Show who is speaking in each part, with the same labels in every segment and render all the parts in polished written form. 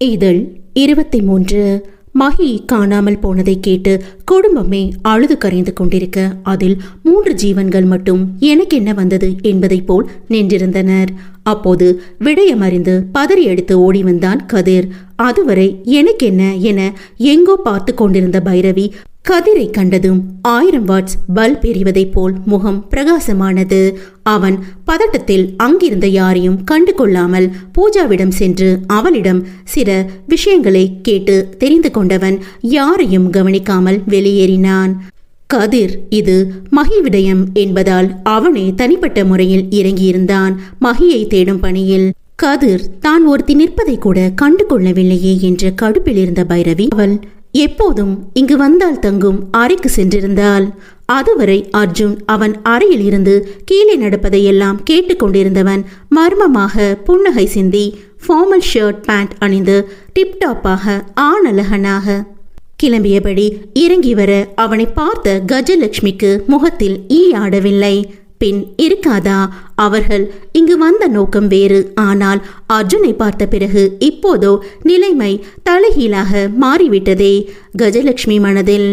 Speaker 1: இதழ் 23. மகி காணாமல் போனதை கேட்டு குடும்பமே அழுது கரைந்து கொண்டிருக்க அதில் 3 ஜீவன்கள் மட்டும் எனக்கு என்ன வந்தது என்பதை போல் நின்றிருந்தனர். அப்போது விடயமறிந்து பதறி எடுத்து ஓடி வந்தான் கதிர். அதுவரை எனக்கென்ன என எங்கோ பார்த்து கொண்டிருந்த பைரவி கதிரை கண்டதும் 1000 வாட்ஸ் பல்ப் எறிவதைப் போல் முகம் பிரகாசமானது. அவன் பதட்டத்தில் அங்கிருந்த யாரையும் கண்டு கொள்ளாமல் பூஜாவிடம் சென்று அவளிடம் சில விஷயங்களை கேட்டு தெரிந்து கொண்டவன் யாரையும் கவனிக்காமல் வெளியேறினான். கதிர் இது மகி விடயம் என்பதால் அவனே தனிப்பட்ட முறையில் இறங்கியிருந்தான் மகியை தேடும் பணியில். கதிர் தான் ஒருத்தி நிற்பதை கூட கண்டு கொள்ளவில்லையே என்ற கடுப்பில் இருந்த பைரவி அவள் எப்போதும் இங்கு வந்தால் தங்கும் அறைக்கு சென்றிருந்தாள். அதுவரை அர்ஜுன் அவன் அறையில் இருந்து கீழே நடப்பதையெல்லாம் கேட்டுக்கொண்டிருந்தவன் மர்மமாக புன்னகை சிந்தி ஃபார்மல் ஷர்ட் பேண்ட் அணிந்து டிப்டாப்பாக ஆணழகனாக கிளம்பியபடி இறங்கி வர அவனை பார்த்த கஜலட்சுமிக்கு முகத்தில் ஈ ஆடவில்லை. பின் இருக்காதா, அவர்கள் இங்கு வந்த நோக்கம் வேறு. ஆனால் அர்ஜுனை பார்த்த பிறகு இப்போதோ நிலைமை தலைகீழாக மாறிவிட்டதே கஜலட்சுமி மனதில்.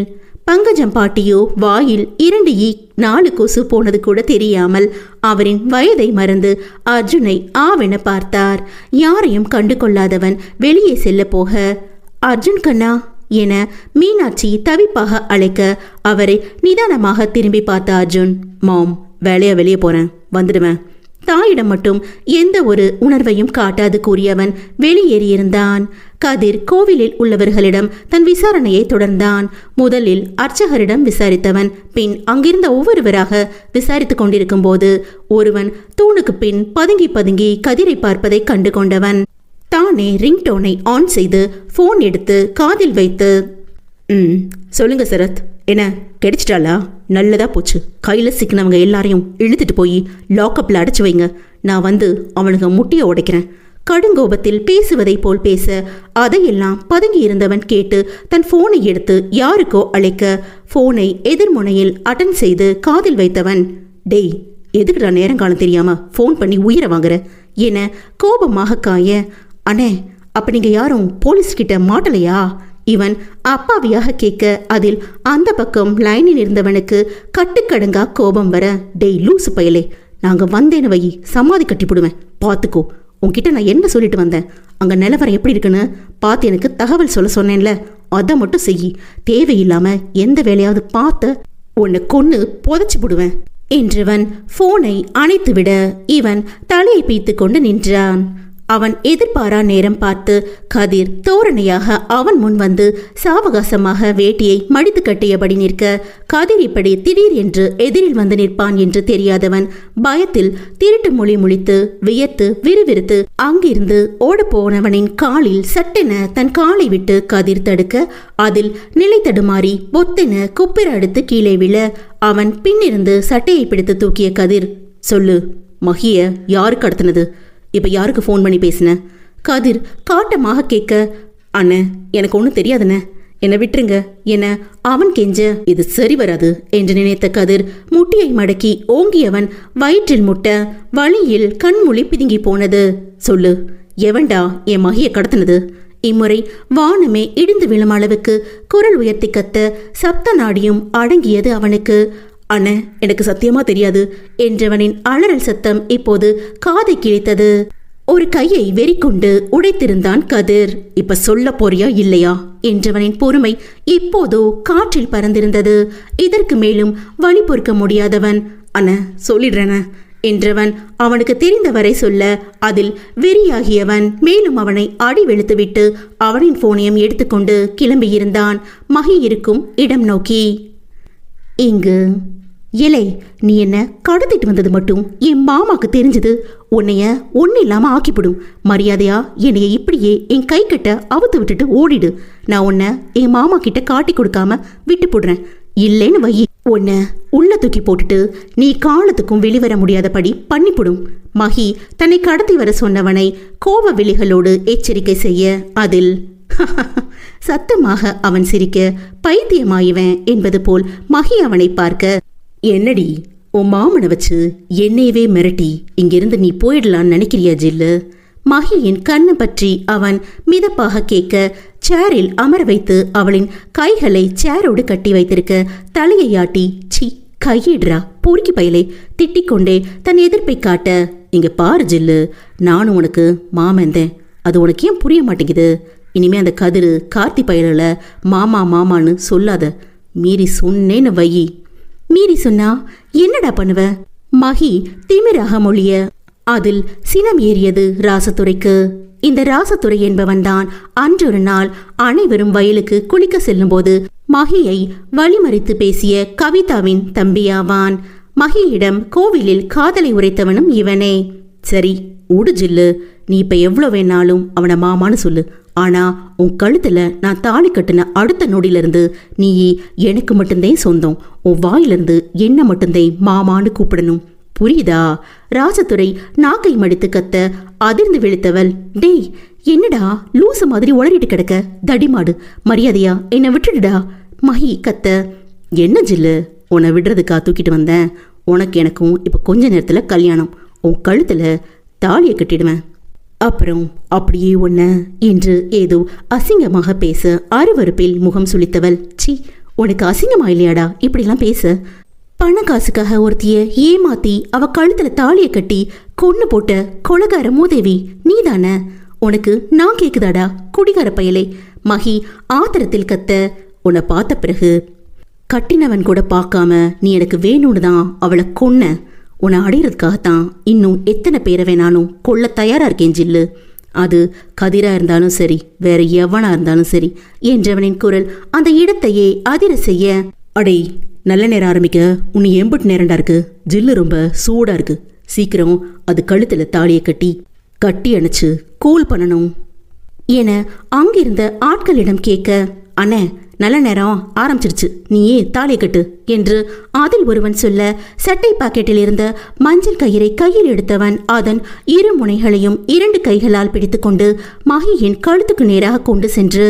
Speaker 1: பங்கஜம் பாட்டியோ வாயில் 2 ஈ 4 கொசு போனது கூட தெரியாமல் அவரின் வயதை மறந்து அர்ஜுனை ஆவென பார்த்தார். யாரையும் கண்டு கொள்ளாதவன் வெளியே செல்ல போக அர்ஜுன் கண்ணா என மீனாட்சி தவிப்பாக அழைக்க அவரை நிதானமாக திரும்பி பார்த்த அர்ஜுன், மாம் வேலையா வெளியே போறேன், வந்துடுவேன். தாயிடம் மட்டும் எந்த ஒரு உணர்வையும் காட்டாது கூறியவன் வெளியேறியிருந்தான். கதிர் கோவிலில் உள்ளவர்களிடம் தன் விசாரணையை தொடர்ந்தான். முதலில் அர்ச்சகரிடம் விசாரித்தவன் பின் அங்கிருந்த ஒவ்வொருவராக விசாரித்துக் கொண்டிருக்கும் போது ஒருவன் தூணுக்கு பின் பதுங்கி பதுங்கி கதிரை பார்ப்பதை கண்டு கொண்டவன் தானே ரிங்டோனை ஆன் செய்து போன் எடுத்து காதில் வைத்து, சொல்லுங்க சரத், என்ன கிடைச்சிட்டாளா? நல்லதா போச்சு. கையில் சிக்கினவங்க எல்லாரையும் இழுத்துட்டு போய் லாக்அப்ல அடைச்சு வைங்க. நான் வந்து அவனுங்க முட்டியை உடைக்கிறேன். கடுங்கோபத்தில் பேசுவதை போல் பேச அதையெல்லாம் பதுங்கி இருந்தவன் கேட்டு தன் போனை எடுத்து யாருக்கோ அழைக்க போனை எதிர்முனையில் அட்டன் செய்து காதில் வைத்தவன், டேய் எதுக்குடா நேரங்காலம் தெரியாம போன் பண்ணி உயிரை வாங்குற என கோபமாக காய, அண்ணே அப்ப நீங்க யாரும் போலீஸ்கிட்ட மாட்டலையா? இவன் அப்பாவியாக கேட்க அதில் அந்த பக்கம் லைனில் இருந்தவனுக்கு கட்டுக்கடுங்கா கோபம் வர, டேய் லூசு பயலே, நாங்க வந்தேன்னு வை சமாதி கட்டிவிடுவேன் பார்த்துக்கோ. உன்கிட்ட நான் என்ன சொல்லிட்டு வந்தேன்? அங்க நிலவரம் எப்படி இருக்குன்னு பார்த்து எனக்கு தகவல் சொல்ல சொன்னேன்ல, அதை மட்டும் செய்யி. தேவையில்லாம எந்த வேலையாவது பார்த்த உன்னை கொன்னு புதைச்சு விடுவேன் என்றவன் போனை அணைத்துவிட இவன் தலையை பீத்து கொண்டு நின்றான். அவன் எதிர்பாரா நேரம் பார்த்து கதிர் தோரணையாக அவன் முன் வந்து சாவகாசமாக வேட்டியை மடித்து கட்டியபடி நிற்க கதிர் இப்படி திடீர் என்று எதிரில் வந்து நிற்பான் என்று தெரியாதவன் பயத்தில் திருட்டு மொழி முழித்து வியர்த்து விறுவிறுத்து அங்கிருந்து ஓடப்போனவனின் காலில் சட்டென தன் காலை விட்டு கதிர் தடுக்க அதில் நிலை தடுமாறி பொத்தென குப்பிர அடுத்து கீழே விழ அவன் பின்னிருந்து சட்டையை பிடித்து தூக்கிய கதிர், சொல்லு, மகிய யாருக்கு கடத்தினது? இப்ப யாருக்கு ஃபோன் பண்ணி பேசின? கதிர் காட்டமாக கேட்க, அண்ணன் எனக்கு ஒன்றும் தெரியாதுண்ணே, என்னை விட்டுருங்க என அவன் கெஞ்ச, இது சரி வராது என்று நினைத்த கதிர் முட்டியை மடக்கி ஓங்கியவன் வயிற்றில் முட்ட வழியில் கண்மொழி பிதுங்கி போனது. சொல்லு, எவன்டா என் மகியை கடத்தினது? இம்முறை வானமே இடிந்து விழும் அளவுக்கு குரல் உயர்த்தி கத்த சப்த நாடியும் அடங்கியது அவனுக்கு. அண்ண எனக்கு சத்தியமா தெரியாது என்றவனின் அலறல் சத்தம் இப்போது காதை கிழித்தது. ஒரு கையை வெறிக்கொண்டு உடைத்திருந்தான் கதிர். இப்ப சொல்ல போறியா இல்லையா என்றவனின் பொறுமை இப்போதோ காற்றில் பறந்திருந்தது. இதற்கு மேலும் வழி பொறுக்க முடியாதவன், அண்ண சொல்லிடுறேன என்றவன் அவனுக்கு தெரிந்தவரை சொல்ல அதில் வெறியாகியவன் மேலும் அவனை அடி வெளுத்துவிட்டு அவனின் போனையும் எடுத்துக்கொண்டு கிளம்பியிருந்தான் மகி இருக்கும் இடம் நோக்கி. இங்கு இலை, நீ என்ன கடத்திட்டு வந்தது மட்டும் என் மாமாக்கு தெரிஞ்சது உன்னைய ஒன்னும் இல்லாம ஆக்கிவிடும். மரியாதையா என்னைய இப்படியே என் கை கட்ட அவுத்து விட்டுட்டு ஓடிடு. நான் உன்னை என் மாமா கிட்ட காட்டி கொடுக்காம விட்டு போடுறேன். இல்லைன்னு வை, உன்னை உள்ள தூக்கி போட்டுட்டு நீ காலத்துக்கும் வெளிவர முடியாதபடி பண்ணிவிடும். மகி தன்னை கடத்தி வர சொன்னவனை கோப விழிகளோடு எச்சரிக்கை செய்ய அதில் சத்தமாக அவன் சிரிக்க பைத்தியமாயிவன் என்பது போல் மகி அவனை பார்க்க, என்னடி உன் மாமனை வச்சு என்னையவே மிரட்டி இங்கிருந்து நீ போயிடலான்னு நினைக்கிறியா ஜில்லு? மகியின் கண்ணு பற்றி அவன் மிதப்பாக கேட்க, சேரில் அமர வைத்து அவளின் கைகளை சேரோடு கட்டி வைத்திருக்க தலையை ஆட்டி, சி கையிடுறா பொறுக்கி பயலே திட்டிக்கொண்டே தன் எதிர்ப்பை காட்ட, இங்க பாரு ஜில்லு, நானும் உனக்கு மாமந்தேன், அது உனக்கு ஏன் புரிய மாட்டேங்குது? இனிமே அந்த கதிரு கார்த்தி பயலில் மாமா மாமான்னு சொல்லாத, மீறி சொன்னேன்னு வையி. மீறி சொன்னா என்னடா பண்ணுவ? மகி திமிராக மொழிய அதில் சினம் ஏறியது ராசத்துறைக்கு. இந்த ராசத்துறை என்பவன்தான் அன்றொரு நாள் அனைவரும் வயலுக்கு குளிக்க செல்லும் போது மகியை வழிமறித்து பேசிய கவிதாவின் தம்பியாவான். மகியிடம் கோவிலில் காதலை உரைத்தவனும் இவனே. சரி உடு ஜில்லு, நீ இப்ப எவ்வளவு வேணாலும் அவனை மாமான்னு சொல்லு, ஆனா உன் கழுத்துல நான் தாலி கட்டின அடுத்த நொடியிலிருந்து நீ எனக்கு மட்டும்தான் சொந்தம். உன் வாயிலிருந்து என்ன மட்டும்தான் மாமான்னு கூப்பிடணும், புரியுதா? ராசத்துறை நாக்கை மடித்து கத்த அதிர்ந்து விழுத்தவள், டேய் என்னடா லூசு மாதிரி உளறிட்டு கிடக்க, தடிமாடு, மரியாதையா என்னை விட்டுடுடா. மகி கத்த, என்ன ஜில்லு, உன்னை விடுறதுக்கா தூக்கிட்டு வந்தேன். உனக்கு எனக்கும் இப்ப கொஞ்ச நேரத்துல கல்யாணம், உன் கழுத்துல தாலியை கட்டிடுவேன், அப்புறம் அப்படியே ஒன்ன என்று ஏதோ அசிங்கமாக பேச அருவருப்பில் முகம் சுளித்தவள், சி உனக்கு அசிங்கமா இல்லையாடா இப்படிலாம் பேச? பண காசுக்காக ஒருத்திய ஏமாத்தி அவ கழுத்துல தாலியை கட்டி கொன்னு போட்ட கொலகார மூதேவி நீதானே? உனக்கு நான் கேக்குதாடா குடிகார பயலே? மகி ஆத்திரத்தில் கத்த, உன்னை பார்த்த பிறகு கட்டினவன் கூட பார்க்காம நீ எனக்கு வேணும்னு தான் அவளை கொன்ன. உன்னை அடையிறதுக்காகத்தான் இன்னும் எத்தனை பேரை வேணாலும் கொல்ல தயாரா இருக்கேன் ஜில்லு. அது கதிரா இருந்தாலும் சரி, வேற எவனா இருந்தாலும் சரி என்றவனின் குரல் அந்த இடத்தையே அதிர செய்ய, அடே நல்ல நேரம் ஆரம்பிக்க உன்னை எம்பிட்டு நேரண்டா இருக்கு, ஜில்லு ரொம்ப சூடா இருக்கு, சீக்கிரம் அது கழுத்துல தாலியை கட்டி அணைச்சு கூல் பண்ணணும் என அங்கிருந்த ஆட்களிடம் கேட்க, அண்ணே நல்ல நேரம் ஆரம்பிச்சிருச்சு, நீயே தாலியை கட்டு என்று அதில் ஒருவன் சொல்ல, சட்டை பாக்கெட்டில் இருந்த மஞ்சள் கயிறை கையில் எடுத்தவன் அதன் இரு முனைகளையும் 2 கைகளால் பிடித்துக்கொண்டு மகியின் கழுத்துக்கு நேராக கொண்டு சென்று,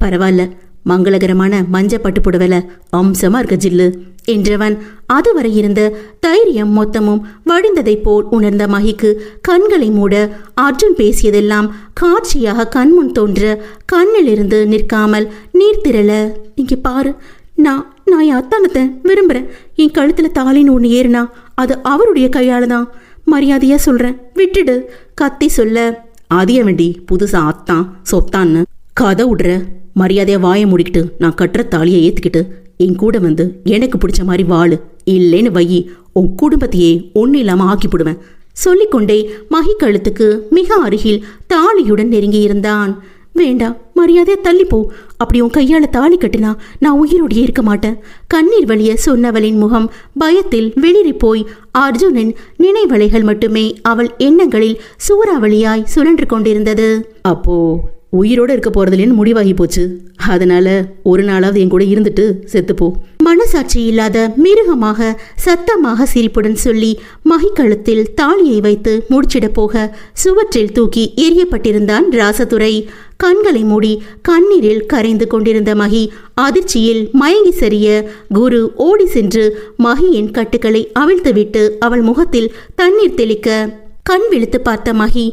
Speaker 1: பரவாயில்ல மங்களகரமான மஞ்ச பட்டு புடவல அம்சமா இருக்க ஜில்லு என்றவன் அதுவரை இருந்த தைரியம் மொத்தமும் வழிந்ததை போல் உணர்ந்த மகிக்கு கண்களை மூட அர்ஜுன் பேசியதெல்லாம் காட்சியாக கண்முன் தோன்ற கண்ணிலிருந்து நிற்காமல் நீர் திரள, இங்கே பாரு, நான் என் அத்தானத்தை விரும்புறேன், என் கழுத்துல தாலின்னு ஒன்று ஏறுனா அது அவருடைய கையால தான், மரியாதையா சொல்றேன் விட்டுடு கத்தி சொல்ல, அதிக வேண்டி புதுசா அத்தான் சொத்தான்னு கதை விடுற, மரியாதையா வாயை மூடிக்கிட்டு நான் கட்டுற தாலியை ஏத்துக்கிட்டு என் கூட வந்து எனக்கு பிடிச்ச மாதிரி வாழு, இல்லைன்னு வையி உன் குடும்பத்தையே ஒன்னு இல்லாம ஆக்கிவிடுவேன் சொல்லிக்கொண்டே மகி கழுத்துக்கு மிக அருகில் தாலியுடன் நெருங்கி இருந்தான். வேண்டாம் மரியாதையா தள்ளிப்போ, அப்படி உன் கையால தாலி கட்டினா நான் உயிரோடையே இருக்க மாட்டேன். கண்ணீர் வழிய சொன்னவளின் முகம் பயத்தில் வெளிரி போய் அர்ஜுனின் நினைவலைகள் மட்டுமே அவள் எண்ணங்களில் சூறாவளியாய் சுழன்று கொண்டிருந்தது. அப்போ உயிரோட இருக்க போறதுலேன்னு முடிவாகி போச்சு, அதனால ஒரு நாளாவது என் கூட இருந்துட்டு செத்துப்போ. மனசாட்சி இல்லாத மிருகமாக சத்தமாக சிரிப்புடன் சொல்லி மகி கழுத்தில் தாலியை வைத்து முடிச்சிட போக சுவற்றில் தூக்கி எரியப்பட்டிருந்தான் ராசதுரை. கண்களை மூடி கண்ணீரில் கரைந்து கொண்டிருந்த மகி அதிர்ச்சியில் மயங்கி சரிய குரு ஓடி சென்று மகியின் கட்டுக்களை அவிழ்த்துவிட்டு அவள் முகத்தில் தண்ணீர் தெளிக்க கண் விழுத்து பார்த்த மகி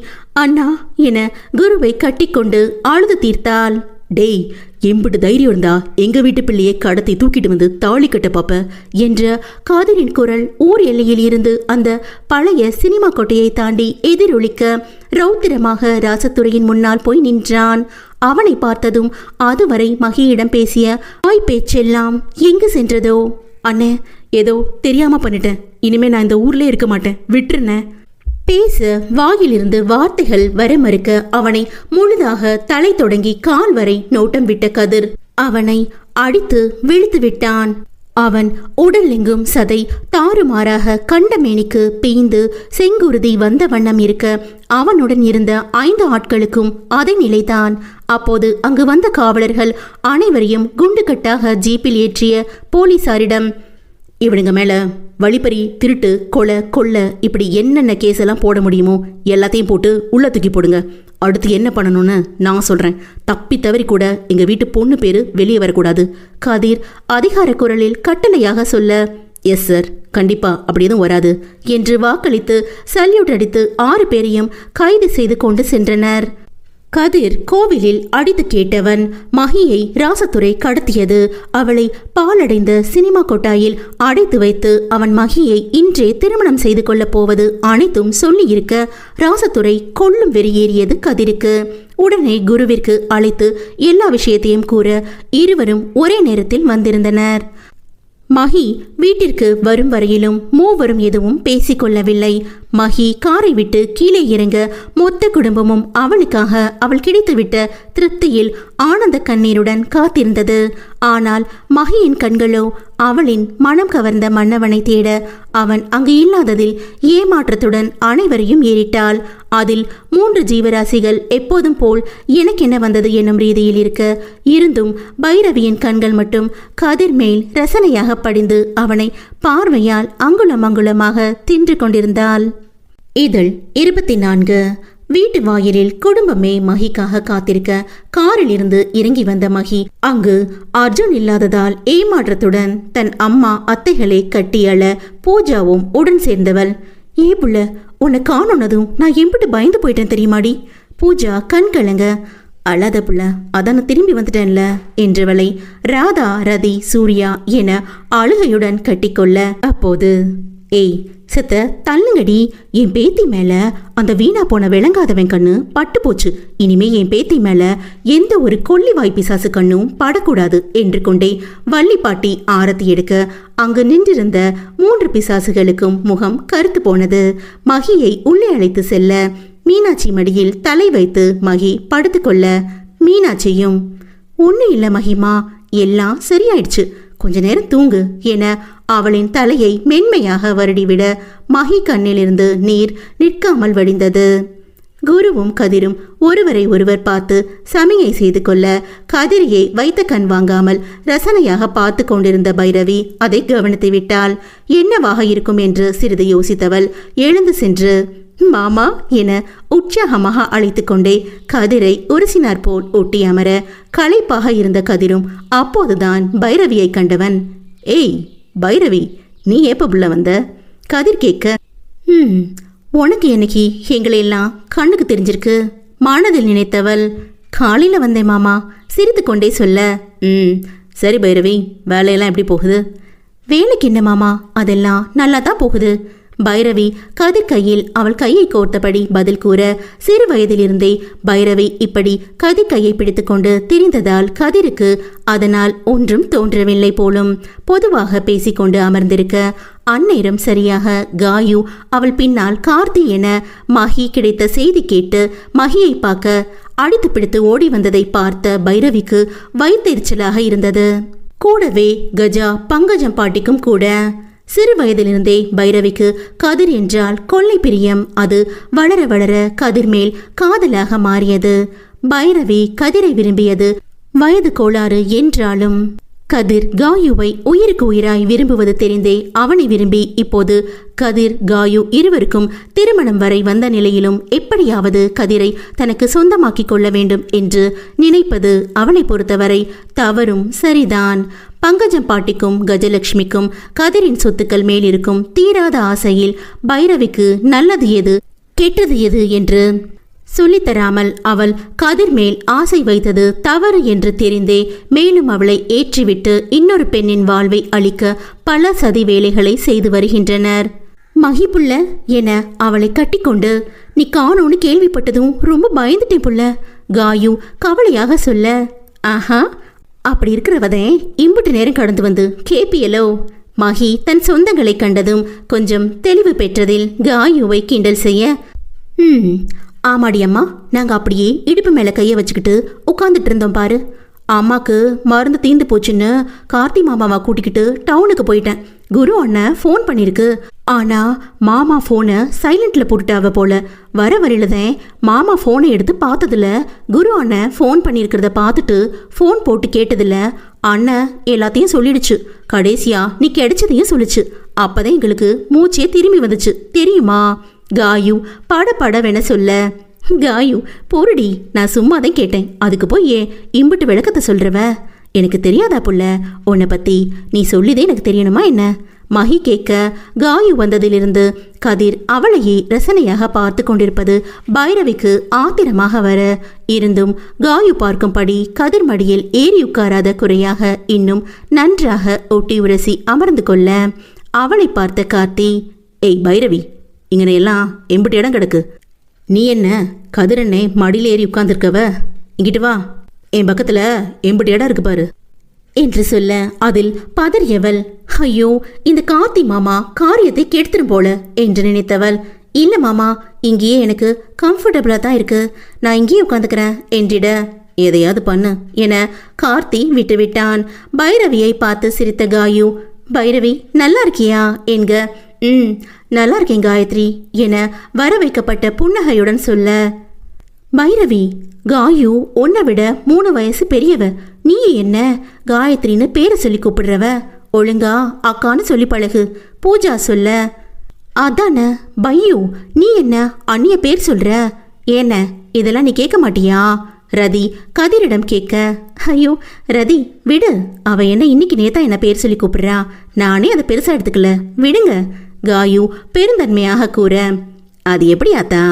Speaker 1: அண்ணா என குருவை கட்டிக்கொண்டு அழுது தீர்த்தாள். டேய் எம்பிட்டு தைரியம் இருந்தா எங்க வீட்டு பிள்ளையை கடத்தி தூக்கிட்டு வந்து தாலி கட்ட பாப்ப என்ற காதலின் குரல் ஊர் எல்லையில் இருந்து அந்த பழைய சினிமா கோட்டையை தாண்டி எதிரொலிக்க ரௌத்திரமாக ராசத்துறையின் முன்னால் போய் நின்றான். அவனை பார்த்ததும் அதுவரை மகியிடம் பேசிய பேச்செல்லாம் எங்கு சென்றதோ? அண்ணே ஏதோ தெரியாம பண்ணிட்டேன், இனிமே நான் இந்த ஊர்ல இருக்க மாட்டேன், விட்டுருன. பேச வாயிலிருந்து வார்த்தைகள் வர மறுக்க அவனை முழுதாக தலை தொடங்கி கால் வரை நோட்டம் விட்ட கதிர் அவனை அடித்து விழுத்து விட்டான். அவன் உடல் எங்கும் சதை தாறுமாறாக கண்டமேனிக்கு பீந்து செங்குருதி வந்த வண்ணம் இருக்க அவனுடன் இருந்த 5 ஆட்களுக்கும் அதே நிலைதான். அப்போது அங்கு வந்த காவலர்கள் அனைவரையும் குண்டுகட்டாக ஜீப்பில் ஏற்றிய போலீசாரிடம், இவனுங்க மேல வழிப்பறி, திருட்டு, கொலை, கொள்ளை இப்படி என்னென்ன கேஸ் எல்லாம் போட முடியுமோ எல்லாத்தையும் போட்டு உள்ள தூக்கி போடுங்க. அடுத்து என்ன பண்ணணும்னு நான் சொல்றேன். தப்பி தவறி கூட எங்க வீட்டு பொண்ணு பேரு வெளியே வரக்கூடாது. கதிர் அதிகார குரலில் கட்டளையாக சொல்ல, எஸ் சார், கண்டிப்பா அப்படி எதுவும் வராது என்று வாக்களித்து சல்யூட் அடித்து 6 பேரையும் கைது செய்து கொண்டு சென்றனர். கதிர் கோவிலில் அடித்து கேட்டவன் மகியை ராசத்துறை கடத்தியது. அவளை பாலடைந்த சினிமா கொட்டாயில் அடைத்து வைத்து அவன் மகியை இன்றே திருமணம் செய்து கொள்ளப் போவது அனைத்தும் சொல்லியிருக்க ராசத்துறை கொள்ளும் வெறியேறியது கதிருக்கு. உடனே குருவிற்கு அழைத்து எல்லா விஷயத்தையும் கூற இருவரும் ஒரே நேரத்தில் வந்திருந்தனர். மகி வீட்டிற்கு வரும் வரையிலும் மூவரும் எதுவும் பேசிக்கொள்ளவில்லை. மகி காரை விட்டு கீழே இறங்க மொத்த குடும்பமும் அவளுக்காக அவள் கிடைத்துவிட்ட திருப்தியில் ஆனந்த கண்ணீருடன் காத்திருந்தது. ஆனால் மகியின் கண்களோ அவளின் மனம் கவர்ந்த மன்னவனை தேட அவன் அங்கு இல்லாததில் ஏமாற்றத்துடன் அனைவரையும் ஏறிட்டாள். அதில் 3 ஜீவராசிகள் எப்போதும் போல் எனக்கென்ன வந்தது என்னும் ரீதியில் இருந்தும் பைரவியின் கண்கள் மட்டும் கதிர் மேல் ரசனையாக படிந்து அவனை பார்வையால் அங்குலம் அங்குலமாக தின்று கொண்டிருந்தாள். இதழ் 24. வீட்டு வாயிலில் குடும்பமே மகிக்காக காத்திருக்க காரில் இருந்து இறங்கி வந்த மகி அங்கு அர்ஜுன் இல்லாததால் ஏமாற்றத்துடன் தன் அம்மா அத்தைகளை கட்டியள பூஜாவும் உடன் சேர்ந்தவள். ஏ புள்ள, உன்னை காணோனதும் நான் எம்பிட்டு பயந்து போயிட்டேன் தெரியுமாடி. பூஜா கண் கலங்க, அழாத புள்ள, அதான் நான் திரும்பி வந்துட்டேன்ல என்றவளை ராதா ரதி சூர்யா என அழுகையுடன் கட்டிக்கொள்ள அப்போது ஏய் செத்த தள்ளுங்கடி, என் பேத்தி மேல அந்த வீணா போன விளங்காதவன் கண்ணு பட்டு போச்சு. இனிமே என் பேத்தி மேல எந்த ஒரு கொல்லி வாய்ப்பிசாசு கண்ணும் படக்கூடாது என்று கொண்டே வள்ளிப்பாட்டி ஆரத்தி எடுக்க அங்கு நின்றிருந்த 3 பிசாசுகளுக்கும் முகம் கருத்து போனது. மகியை உள்ளே அழைத்து செல்ல மீனாட்சி மடியில் தலை வைத்து மகி படுத்துக்கொள்ள மீனாட்சியும் ஒன்னும் இல்ல மகிமா, எல்லாம் சரியாயிடுச்சு, கொஞ்ச நேரம் தூங்கு என அவளின் தலையை மென்மையாக வருடிவிட மகி கண்ணிலிருந்து நீர் நிற்காமல் வடிந்தது. குருவும் கதிரும் ஒருவரை ஒருவர் பார்த்து சமிகை செய்து கொள்ள கதிரியை வைத்த கண் வாங்காமல் ரசனையாக பார்த்து கொண்டிருந்த பைரவி அதை கவனித்து விட்டாள். என்னவாக இருக்கும் என்று சிறிது யோசித்தவள் எழுந்து சென்று மாமா என உற்சாகமாக அழைத்து கொண்டே கதிரை உரசினார் போல் ஒட்டி அமர களைப்பாக இருந்த கதிரும் அப்போதுதான் பைரவியை கண்டவன். ஏய் பைரவி, நீ எப்ப புள்ள வந்த? கதிர் கேட்க, உனக்கு என்னைக்கு எங்களையெல்லாம் கண்ணுக்கு தெரிஞ்சிருக்கு மனதில் நினைத்தவள். காலையில் வந்தேன் மாமா சிரித்து கொண்டே சொல்ல, சரி பைரவி, வேலையெல்லாம் எப்படி போகுது? வேலைக்கு என்ன மாமா, அதெல்லாம் நல்லா தான் போகுது. பைரவி கதிர் கையில் அவள் கையை கோர்த்தபடி பதில் கூற சிறு வயதிலிருந்தே பைரவி இப்படி கதிர் கையை பிடித்துக்கொண்டு திரிந்ததால் கதிருக்கு அதனால் ஒன்றும் தோன்றவில்லை போலும். பொதுவாக பேசிக்கொண்டு அமர்ந்திருக்க அந்நேரம் சரியாக காயு அவள் பின்னால் கார்த்தி என மகி கிடைத்த செய்தி கேட்டு மகியை பார்க்க அடித்து பிடித்து ஓடி வந்ததை பார்த்த பைரவிக்கு வயிற்றெரிச்சலாக இருந்தது. கூடவே கஜா பங்கஜம் பாட்டிக்கும் கூட. சிறு வயதிலிருந்தே பைரவிக்கு கதிர் என்றால் கொள்ளை பிரியம். அது வளர வளர கதிர் மேல் காதலாக மாறியது. பைரவி கதிரை விரும்பியது வயது கோளாறு என்றாலும் கதிர் காயுவை உயிருக்கு உயிராய் விரும்புவது தெரிந்தே அவனை விரும்பி இப்போது கதிர் காயு இருவருக்கும் திருமணம் வரை வந்த நிலையிலும் எப்படியாவது கதிரை தனக்கு சொந்தமாக்கிக் கொள்ள வேண்டும் என்று நினைப்பது அவனை பொறுத்தவரை தவறும் சரிதான். பங்கஜம் பாட்டிக்கும் கஜலட்சுமிக்கும் கதிரின் சொத்துக்கள் மேலிருக்கும் தீராத ஆசையில் பைரவிக்கு நல்லது எது கெட்டது எது என்று சொல்லித்தராமல் அவள் கதிர் மேல் ஆசை வைத்தது தவறு என்று தெரிந்தே மேலும் அவளை ஏற்றிவிட்டு இன்னொரு பெண்ணின் வாழ்வை அளிக்க பல சதி வேலைகளை செய்து வருகின்றனர். மகிப்புள்ள என அவளை கட்டிக்கொண்டு நீ காணோன்னு கேள்விப்பட்டதும் ரொம்ப பயந்துட்டேன் புள்ள, காயு கவலையாக சொல்ல. ஆஹா, அப்படி இருக்கிறவதே இம்புட்டு நேரம் கடந்து வந்து கேப்பியலோ. மகி தன் சொந்தங்களை கண்டதும் கொஞ்சம் தெளிவு பெற்றதில் காயுவை கிண்டல் செய்ய, ஆமாடி அம்மா, நாங்கள் அப்படியே இடுப்பு மேலே கையை வச்சுக்கிட்டு உட்காந்துட்டு இருந்தோம் பாரு. அம்மாக்கு மருந்து தீந்து போச்சுன்னு கார்த்தி மாமாவை கூட்டிக்கிட்டு டவுனுக்கு போயிட்டேன். குரு அண்ணன் ஃபோன் பண்ணியிருக்கு. ஆனால் மாமா ஃபோனை சைலண்டில் போட்டுட்டாவ போல. வர வரையில்தான் மாமா ஃபோனை எடுத்து பார்த்ததில்ல. குரு அண்ணன் ஃபோன் பண்ணியிருக்கிறத பார்த்துட்டு ஃபோன் போட்டு கேட்டதில்ல. அண்ணன் எல்லாத்தையும் சொல்லிடுச்சு. கடைசியா நீ கிடைச்சதையும் சொல்லிச்சு. அப்போதான் எங்களுக்கு மூச்சே திரும்பி வந்துச்சு தெரியுமா? காயு படபடவென சொல்ல. காயு பொருடி, நான் சும்மா தான் கேட்டேன், அதுக்கு போய் ஏன் இம்புட்டு விளக்கத்தை சொல்றவ? எனக்கு தெரியாதா புள்ள, உன்னை பத்தி நீ சொல்லிதே எனக்கு தெரியணுமா என்ன? மகி கேட்க காயு வந்ததிலிருந்து கதிர் அவளையே ரசனையாக பார்த்து கொண்டிருப்பது பைரவிக்கு ஆத்திரமாக வர, இருந்தும் காயு பார்க்கும்படி கதிர் மடியில் ஏறி உட்காராத குறையாக இன்னும் நன்றாக ஒட்டி உரசி அமர்ந்து கொள்ள அவளை பார்த்த கார்த்தி, ஏய் பைரவி, இங்கனையெல்லாம் எம்பிட்டு இடம் கிடக்கு, நீ என்ன கதிரண்ணே மடியில் ஏறி உட்கார்ந்துருக்கவ, இங்கிட்டு வா, என் பக்கத்துல எம்பிட்டு இடம் இருக்கு பாரு என்று சொல்ல அதில் பதறியவள், ஐயோ இந்த கார்த்தி மாமா காரியத்தை கெடுத்துரும் போல என்று நினைத்தவள், இல்ல மாமா, இங்கேயே எனக்கு கம்ஃபர்டபுளா தான் இருக்கு, நான் இங்கேயே உட்காந்துக்கிறேன் என்றிட, எதையாவது பண்ணு என கார்த்தி விட்டுவிட்டான். பைரவியை பார்த்து சிரித்த காயு, பைரவி நல்லா இருக்கியா என்க, நல்லா இருக்கேன் காயத்ரி என வர வைக்கப்பட்ட புன்னகையுடன் சொல்ல, பைரவி, காயு உன்னை விட 3 வயசு பெரியவ, நீ என்ன காயத்ரின்னு பேரை சொல்லி கூப்பிடுறவ, ஒழுங்கா அக்கான்னு சொல்லி பழகு. பூஜா சொல்ல, அதான பையு, நீ என்ன அண்ணிய பேர் சொல்ற, என்ன இதெல்லாம் நீ கேட்க மாட்டியா ரதி கதிரிடம் கேட்க, ஐயோ ரதி விடு, அவ என்ன இன்னைக்கு நேத்தா என்ன பேர் சொல்லி கூப்பிடுறா, நானே அதை பெருசா எடுத்துக்கல, விடுங்க காயு பெருந்தன்மையாக கூற, அது எப்படி ஆத்தா,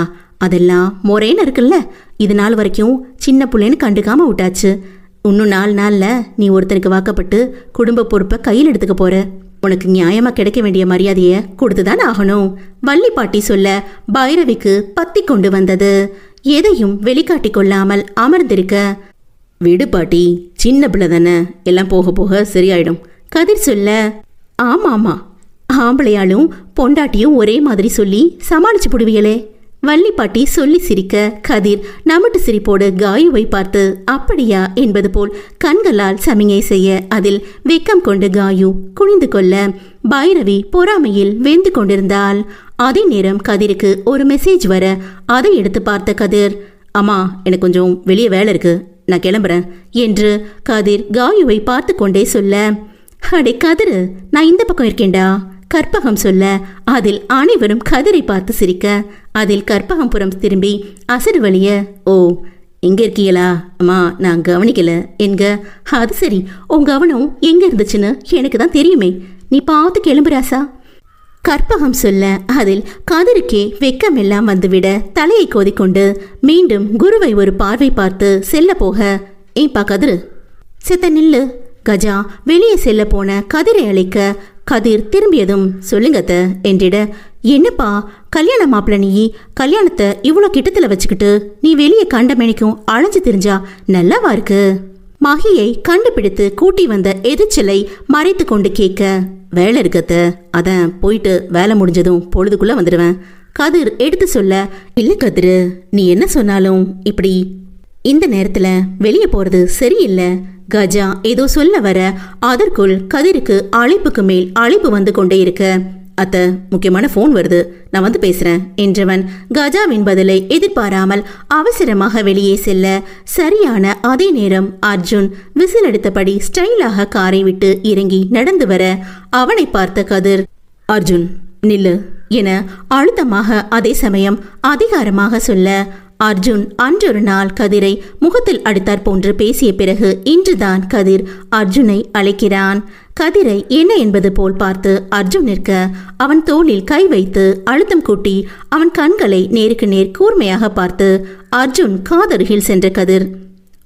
Speaker 1: அதெல்லாம் முறைன்னு இருக்குல்ல, இது நாள் வரைக்கும் சின்ன பிள்ளைன்னு கண்டுக்காம விட்டாச்சு, இன்னும் 4 நாளில் நீ ஒருத்தனுக்கு வாக்கப்பட்டு குடும்ப பொறுப்பை கையில் எடுத்துக்க போற, உனக்கு நியாயமா கிடைக்க வேண்டிய மரியாதையை கொடுத்துதான் ஆகணும். வள்ளி பாட்டி சொல்ல பைரவிக்கு பத்தி கொண்டு வந்தது. எதையும் வெளிக்காட்டி கொள்ளாமல் அமர்ந்திருக்க, விடு பாட்டி, சின்ன பிள்ளை தானே, எல்லாம் போக போக சரியாயிடும் கதிர் சொல்ல, ஆமா ஆம்பளையாலும் பொண்டாட்டியும் ஒரே மாதிரி சொல்லி சமாளிச்சு புடுவியலே வள்ளி பாட்டி சொல்லி சிரிக்க, கதிர் நமட்டு சிரிப்போடு காயுவை பார்த்து அப்படியா என்பது போல் கண்களால் சமிங்கை செய்ய, அதில் வெக்கம் கொண்டு காயு குனிந்து கொள்ள பைரவி பொறாமையில் வெந்து கொண்டிருந்தாள். அதே நேரம் கதிருக்கு ஒரு மெசேஜ் வர அதை எடுத்து பார்த்த கதிர், அம்மா எனக்கு கொஞ்சம் வெளியே வேலை இருக்கு, நான் கிளம்புறேன் என்று கதிர் காயுவை பார்த்து கொண்டே சொல்ல, அடே கதிரு, நான் இந்த பக்கம் இருக்கேன்டா கற்பகம் சொல்ல, அதில் அனைவரும் கதிரை பார்த்து சிரிக்க, அதில் கற்பகம் புறம் திரும்பி அசடு வழிய, ஓ எங்க இருக்கீங்களா அம்மா, நான் கவனிக்கல என்க, அது சரி, உன் கவனம் எங்க இருந்துச்சுன்னு எனக்கு தான் தெரியுமே, நீ பார்த்து கிளம்புறாசா கற்பகம் சொல்ல, அதில் கதிருக்கே வெக்கமெல்லாம் வந்துவிட தலையை கோதிக்கொண்டு மீண்டும் குருவை ஒரு பார்வை பார்த்து செல்ல போக, ஏன்பா கதிரு செத்த நில்லு. கஜா வெளியே செல்ல போன கதிரை அழைக்க, கதிர் திரும்பியதும் சொல்லுங்கத்த என்றிட, என்னப்பா கல்யாண மாப்பிள்ள, நீ கல்யாணத்தை இவ்வளோ கிட்டத்தில் வச்சுக்கிட்டு நீ வெளியே கண்டமேனிக்கும் அழைஞ்சு தெரிஞ்சா நல்லாவா இருக்கு. மகியை கண்டுபிடித்து கூட்டி வந்த எதிர்ச்சலை மறைத்து கொண்டு கேட்க, வேலை இருக்கத்த, அதான் போயிட்டு வேலை முடிஞ்சதும் பொழுதுக்குள்ள வந்துடுவேன் கதிர் எடுத்து சொல்ல, இல்லை கதிரு, நீ என்ன சொன்னாலும் இப்படி இந்த நேரத்துல வெளியே போறது சரியில்லை. கஜா ஏதோ சொல்ல வர அதற்குள் கதிருக்கு அழைப்புக்கு மேல் அழைப்பு வந்து கொண்டே இருக்க, அத்த முக்கியமான போன் வருது, நான் வந்து பேசுறேன் என்றவன் கஜாவின் பதிலை எதிர்பாராமல் அவசரமாக வெளியே செல்ல, சரியான அதே நேரம் அர்ஜுன் விசில் அடித்தபடி ஸ்டைலாக காரை விட்டு இறங்கி நடந்து வர அவனை பார்த்த கதிர், அர்ஜுன் நில்லு என அழுத்தமாக அதே சமயம் அதிகாரமாக சொல்ல, அர்ஜுன் அன்றொரு நாள் கதிரை முகத்தில் அடித்தார் போன்று பேசிய பிறகு இன்றுதான் கதிர் அர்ஜுனை அழைக்கிறான். கதிரை என்ன என்பது போல் பார்த்து அர்ஜுன் நிற்க, அவன் தோளில் கை வைத்து அழுத்தம் கூட்டி அவன் கண்களை நேருக்கு நேர் கூர்மையாக பார்த்து அர்ஜுன் காதருகில் சென்ற கதிர்,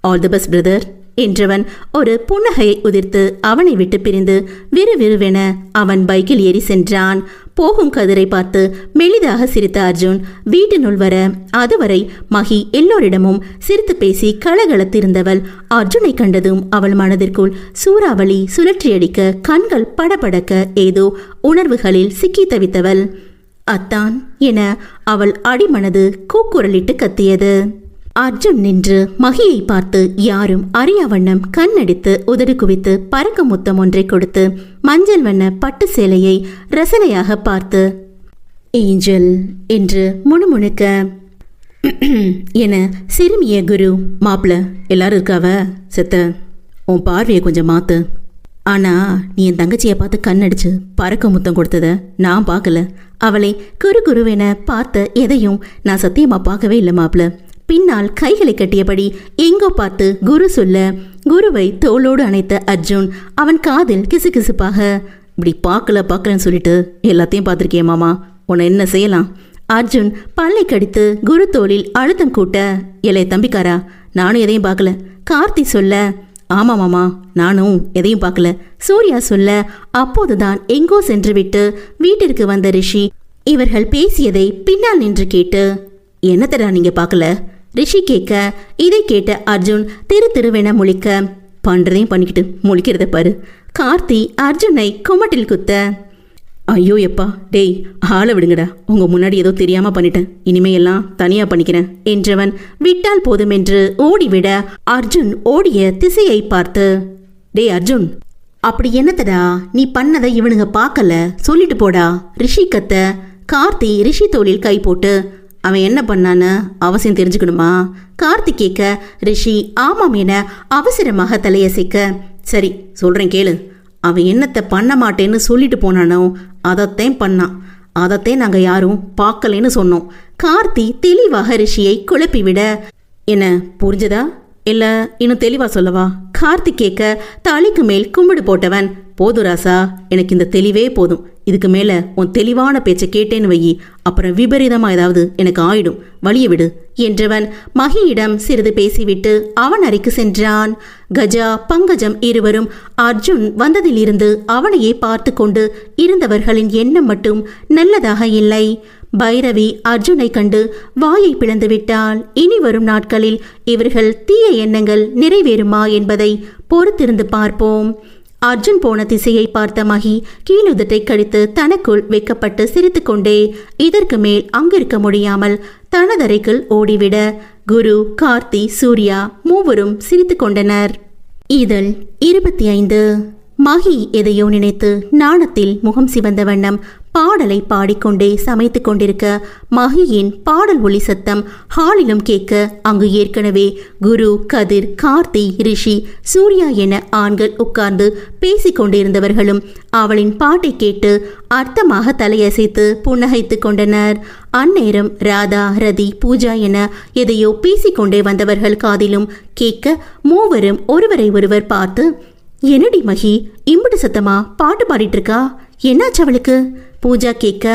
Speaker 1: ஆல் தி பெஸ்ட் பிரதர் என்றவன் ஒரு புன்னகையை உதிர்த்து அவனை விட்டு பிரிந்து விறுவிறுவென அவன் பைக்கில் ஏறி சென்றான். போகும் கதிரை பார்த்து மெலிதாக சிரித்த அர்ஜுன் வீட்டினுள் வர, அதுவரை மகி எல்லோரிடமும் சிரித்து பேசி கலகலத்திருந்தவள் அர்ஜுனை கண்டதும் அவள் மனதிற்குள் சூறாவளி சுழற்றியடிக்க, கண்கள் படபடக்க ஏதோ உணர்வுகளில் சிக்கி தவித்தவள், அத்தான் என அவள் அடிமனது கூக்குரலிட்டு கத்தியது. அர்ஜுன் நின்று மகியை பார்த்து யாரும் அறியா வண்ணம் கண்ணடித்து உதடு குவித்து பறக்க முத்தம் ஒன்றை கொடுத்து மஞ்சள் வண்ண பட்டு சேலையை ரசனையாக பார்த்து, ஏஞ்சல் என்று முணுமுணுக்க என சிறுமிய குரு, மாப்பிள்ள எல்லாரும் இருக்காவ, செத்த உன் பார்வையை கொஞ்சம் மாத்து, ஆனா நீ என் தங்கச்சியை பார்த்து கண்ணடிச்சு பறக்க முத்தம் கொடுத்தத நான் பார்க்கல, அவளை குரு குருவென பார்த்த எதையும் நான் சத்தியமா பார்க்கவே இல்லை மாப்பிள்ள. பின்னால் கைகளை கட்டியபடி எங்கோ பார்த்து குரு சொல்ல, குருவை தோளோடு அணைத்த அர்ஜுன் அவன் காதில் கிசுகிசுப்பாக, இப்படி பார்க்கலன்னு சொல்லிட்டு எல்லாத்தையும் பார்த்துருக்கியே மாமா, உன்னை என்ன செய்யலாம்? அர்ஜுன் பல்லை கடித்து குரு தோளில் அழுத்தம் கூட்ட, இளைய தம்பிக்காரா, நானும் எதையும் பார்க்கல. கார்த்தி சொல்ல, ஆமா மாமா, நானும் எதையும் பார்க்கல. சூர்யா சொல்ல, அப்போதுதான் எங்கோ சென்று விட்டு வீட்டிற்கு வந்த ரிஷி இவர்கள் பேசியதை பின்னால் நின்று கேட்டு, என்னத்தடா நீங்க பார்க்கல? ரிஷி கேட்க, இதை கேட்ட அர்ஜுன் திருவென முழிக்க, பண்றதையும் பண்ணிக்கிட்டு முழிக்கிறத பாரு. கார்த்தி அர்ஜுனை குமட்டில் குத்த, ஐயோ எப்பா, டேய் ஆளை விடுங்கடா, உங்க முன்னாடி ஏதோ தெரியாம பண்ணிட்டேன், இனிமையெல்லாம் தனியா பண்ணிக்கிறேன் என்றவன் விட்டால் போதும் என்று ஓடிவிட அர்ஜுன் ஓடிய திசையை பார்த்து, டேய் அர்ஜுன், அப்படி என்னத்தடா நீ பண்ணதை இவனுங்க பார்க்கல, சொல்லிட்டு போடா. ரிஷி கத்த, கார்த்தி ரிஷி தோளில் கை போட்டு, அவன் என்ன பண்ணான்னு அவசியம் தெரிஞ்சுக்கணுமா? கார்த்தி கேட்க, ரிஷி ஆமாம் என அவசரமாக தலையசைக்க, சரி சொல்றேன் கேளு. அவன் என்னத்தை பண்ண மாட்டேன்னு சொல்லிட்டு போனானோ அதைத்தான் பண்ணான். அதைத்தான் நாங்கள் யாரும் பார்க்கலன்னு சொன்னோம். கார்த்தி தெளிவாக ரிஷியை குழப்பிவிட, என்ன புரிஞ்சதா இல்லை இன்னும் தெளிவாக சொல்லவா? கார்த்தி கேட்க, தலைக்கு மேல் கும்பிடு போட்டவன், போதும் ராசா, எனக்கு இந்த தெளிவே போதும். இதுக்கு மேலே உன் தெளிவான பேச்சை கேட்டேன்னு வையி, அப்புறம் விபரீதமாக ஏதாவது எனக்கு ஆயிடும், வழிய விடு என்றவன் மகியிடம் சிறிது பேசிவிட்டு அவன் அறைக்கு சென்றான். கஜா பங்கஜம் இருவரும் அர்ஜுன் வந்ததிலிருந்து அவனையே பார்த்து கொண்டு இருந்தவர்களின் எண்ணம் மட்டும் நல்லதாக இல்லை. பைரவி அர்ஜுனை கண்டு வாயை பிளந்து விட்டாள். இனி வரும் நாட்களில் இவர்கள் தீய எண்ணங்கள் நிறைவேறுமா என்பதை பொறுத்திருந்து பார்ப்போம். அர்ஜுன் போன திசையை பார்த்த மகி கீழுதட்டை கடித்து தனக்குள் வைக்கப்பட்டு சிரித்து கொண்டே இதற்கு மேல் அங்கிருக்க முடியாமல் தனதரைக்குள் ஓடிவிட குரு, கார்த்தி, சூர்யா மூவரும் சிரித்து கொண்டனர். இதழ் 25. மகி எதையோ நினைத்து நாணத்தில் முகம் சிவந்த வண்ணம் பாடலை பாடிக்கொண்டே சமைத்து கொண்டிருக்க மகியின் பாடல் ஒளி சத்தம் ஹாலிலும் கேட்க அங்கு ஏற்கனவே குரு, கதிர், கார்த்தி, ரிஷி, சூர்யா என ஆண்கள் உட்கார்ந்து பேசிக்கொண்டிருந்தவர்களும் அவளின் பாட்டை கேட்டு அர்த்தமாக தலையசைத்து புன்னகைத்து கொண்டனர். அந்நேரம் ராதா, ரதி, பூஜா என எதையோ பேசிக்கொண்டே வந்தவர்கள் காதிலும் கேட்க மூவரும் ஒருவரை ஒருவர் பார்த்து, என்னடி மகி இம்புட்டு சத்தமா பாட்டு பாடிட்டு இருக்கா? என்னாச்சு அவளுக்கு? பூஜா கேட்க,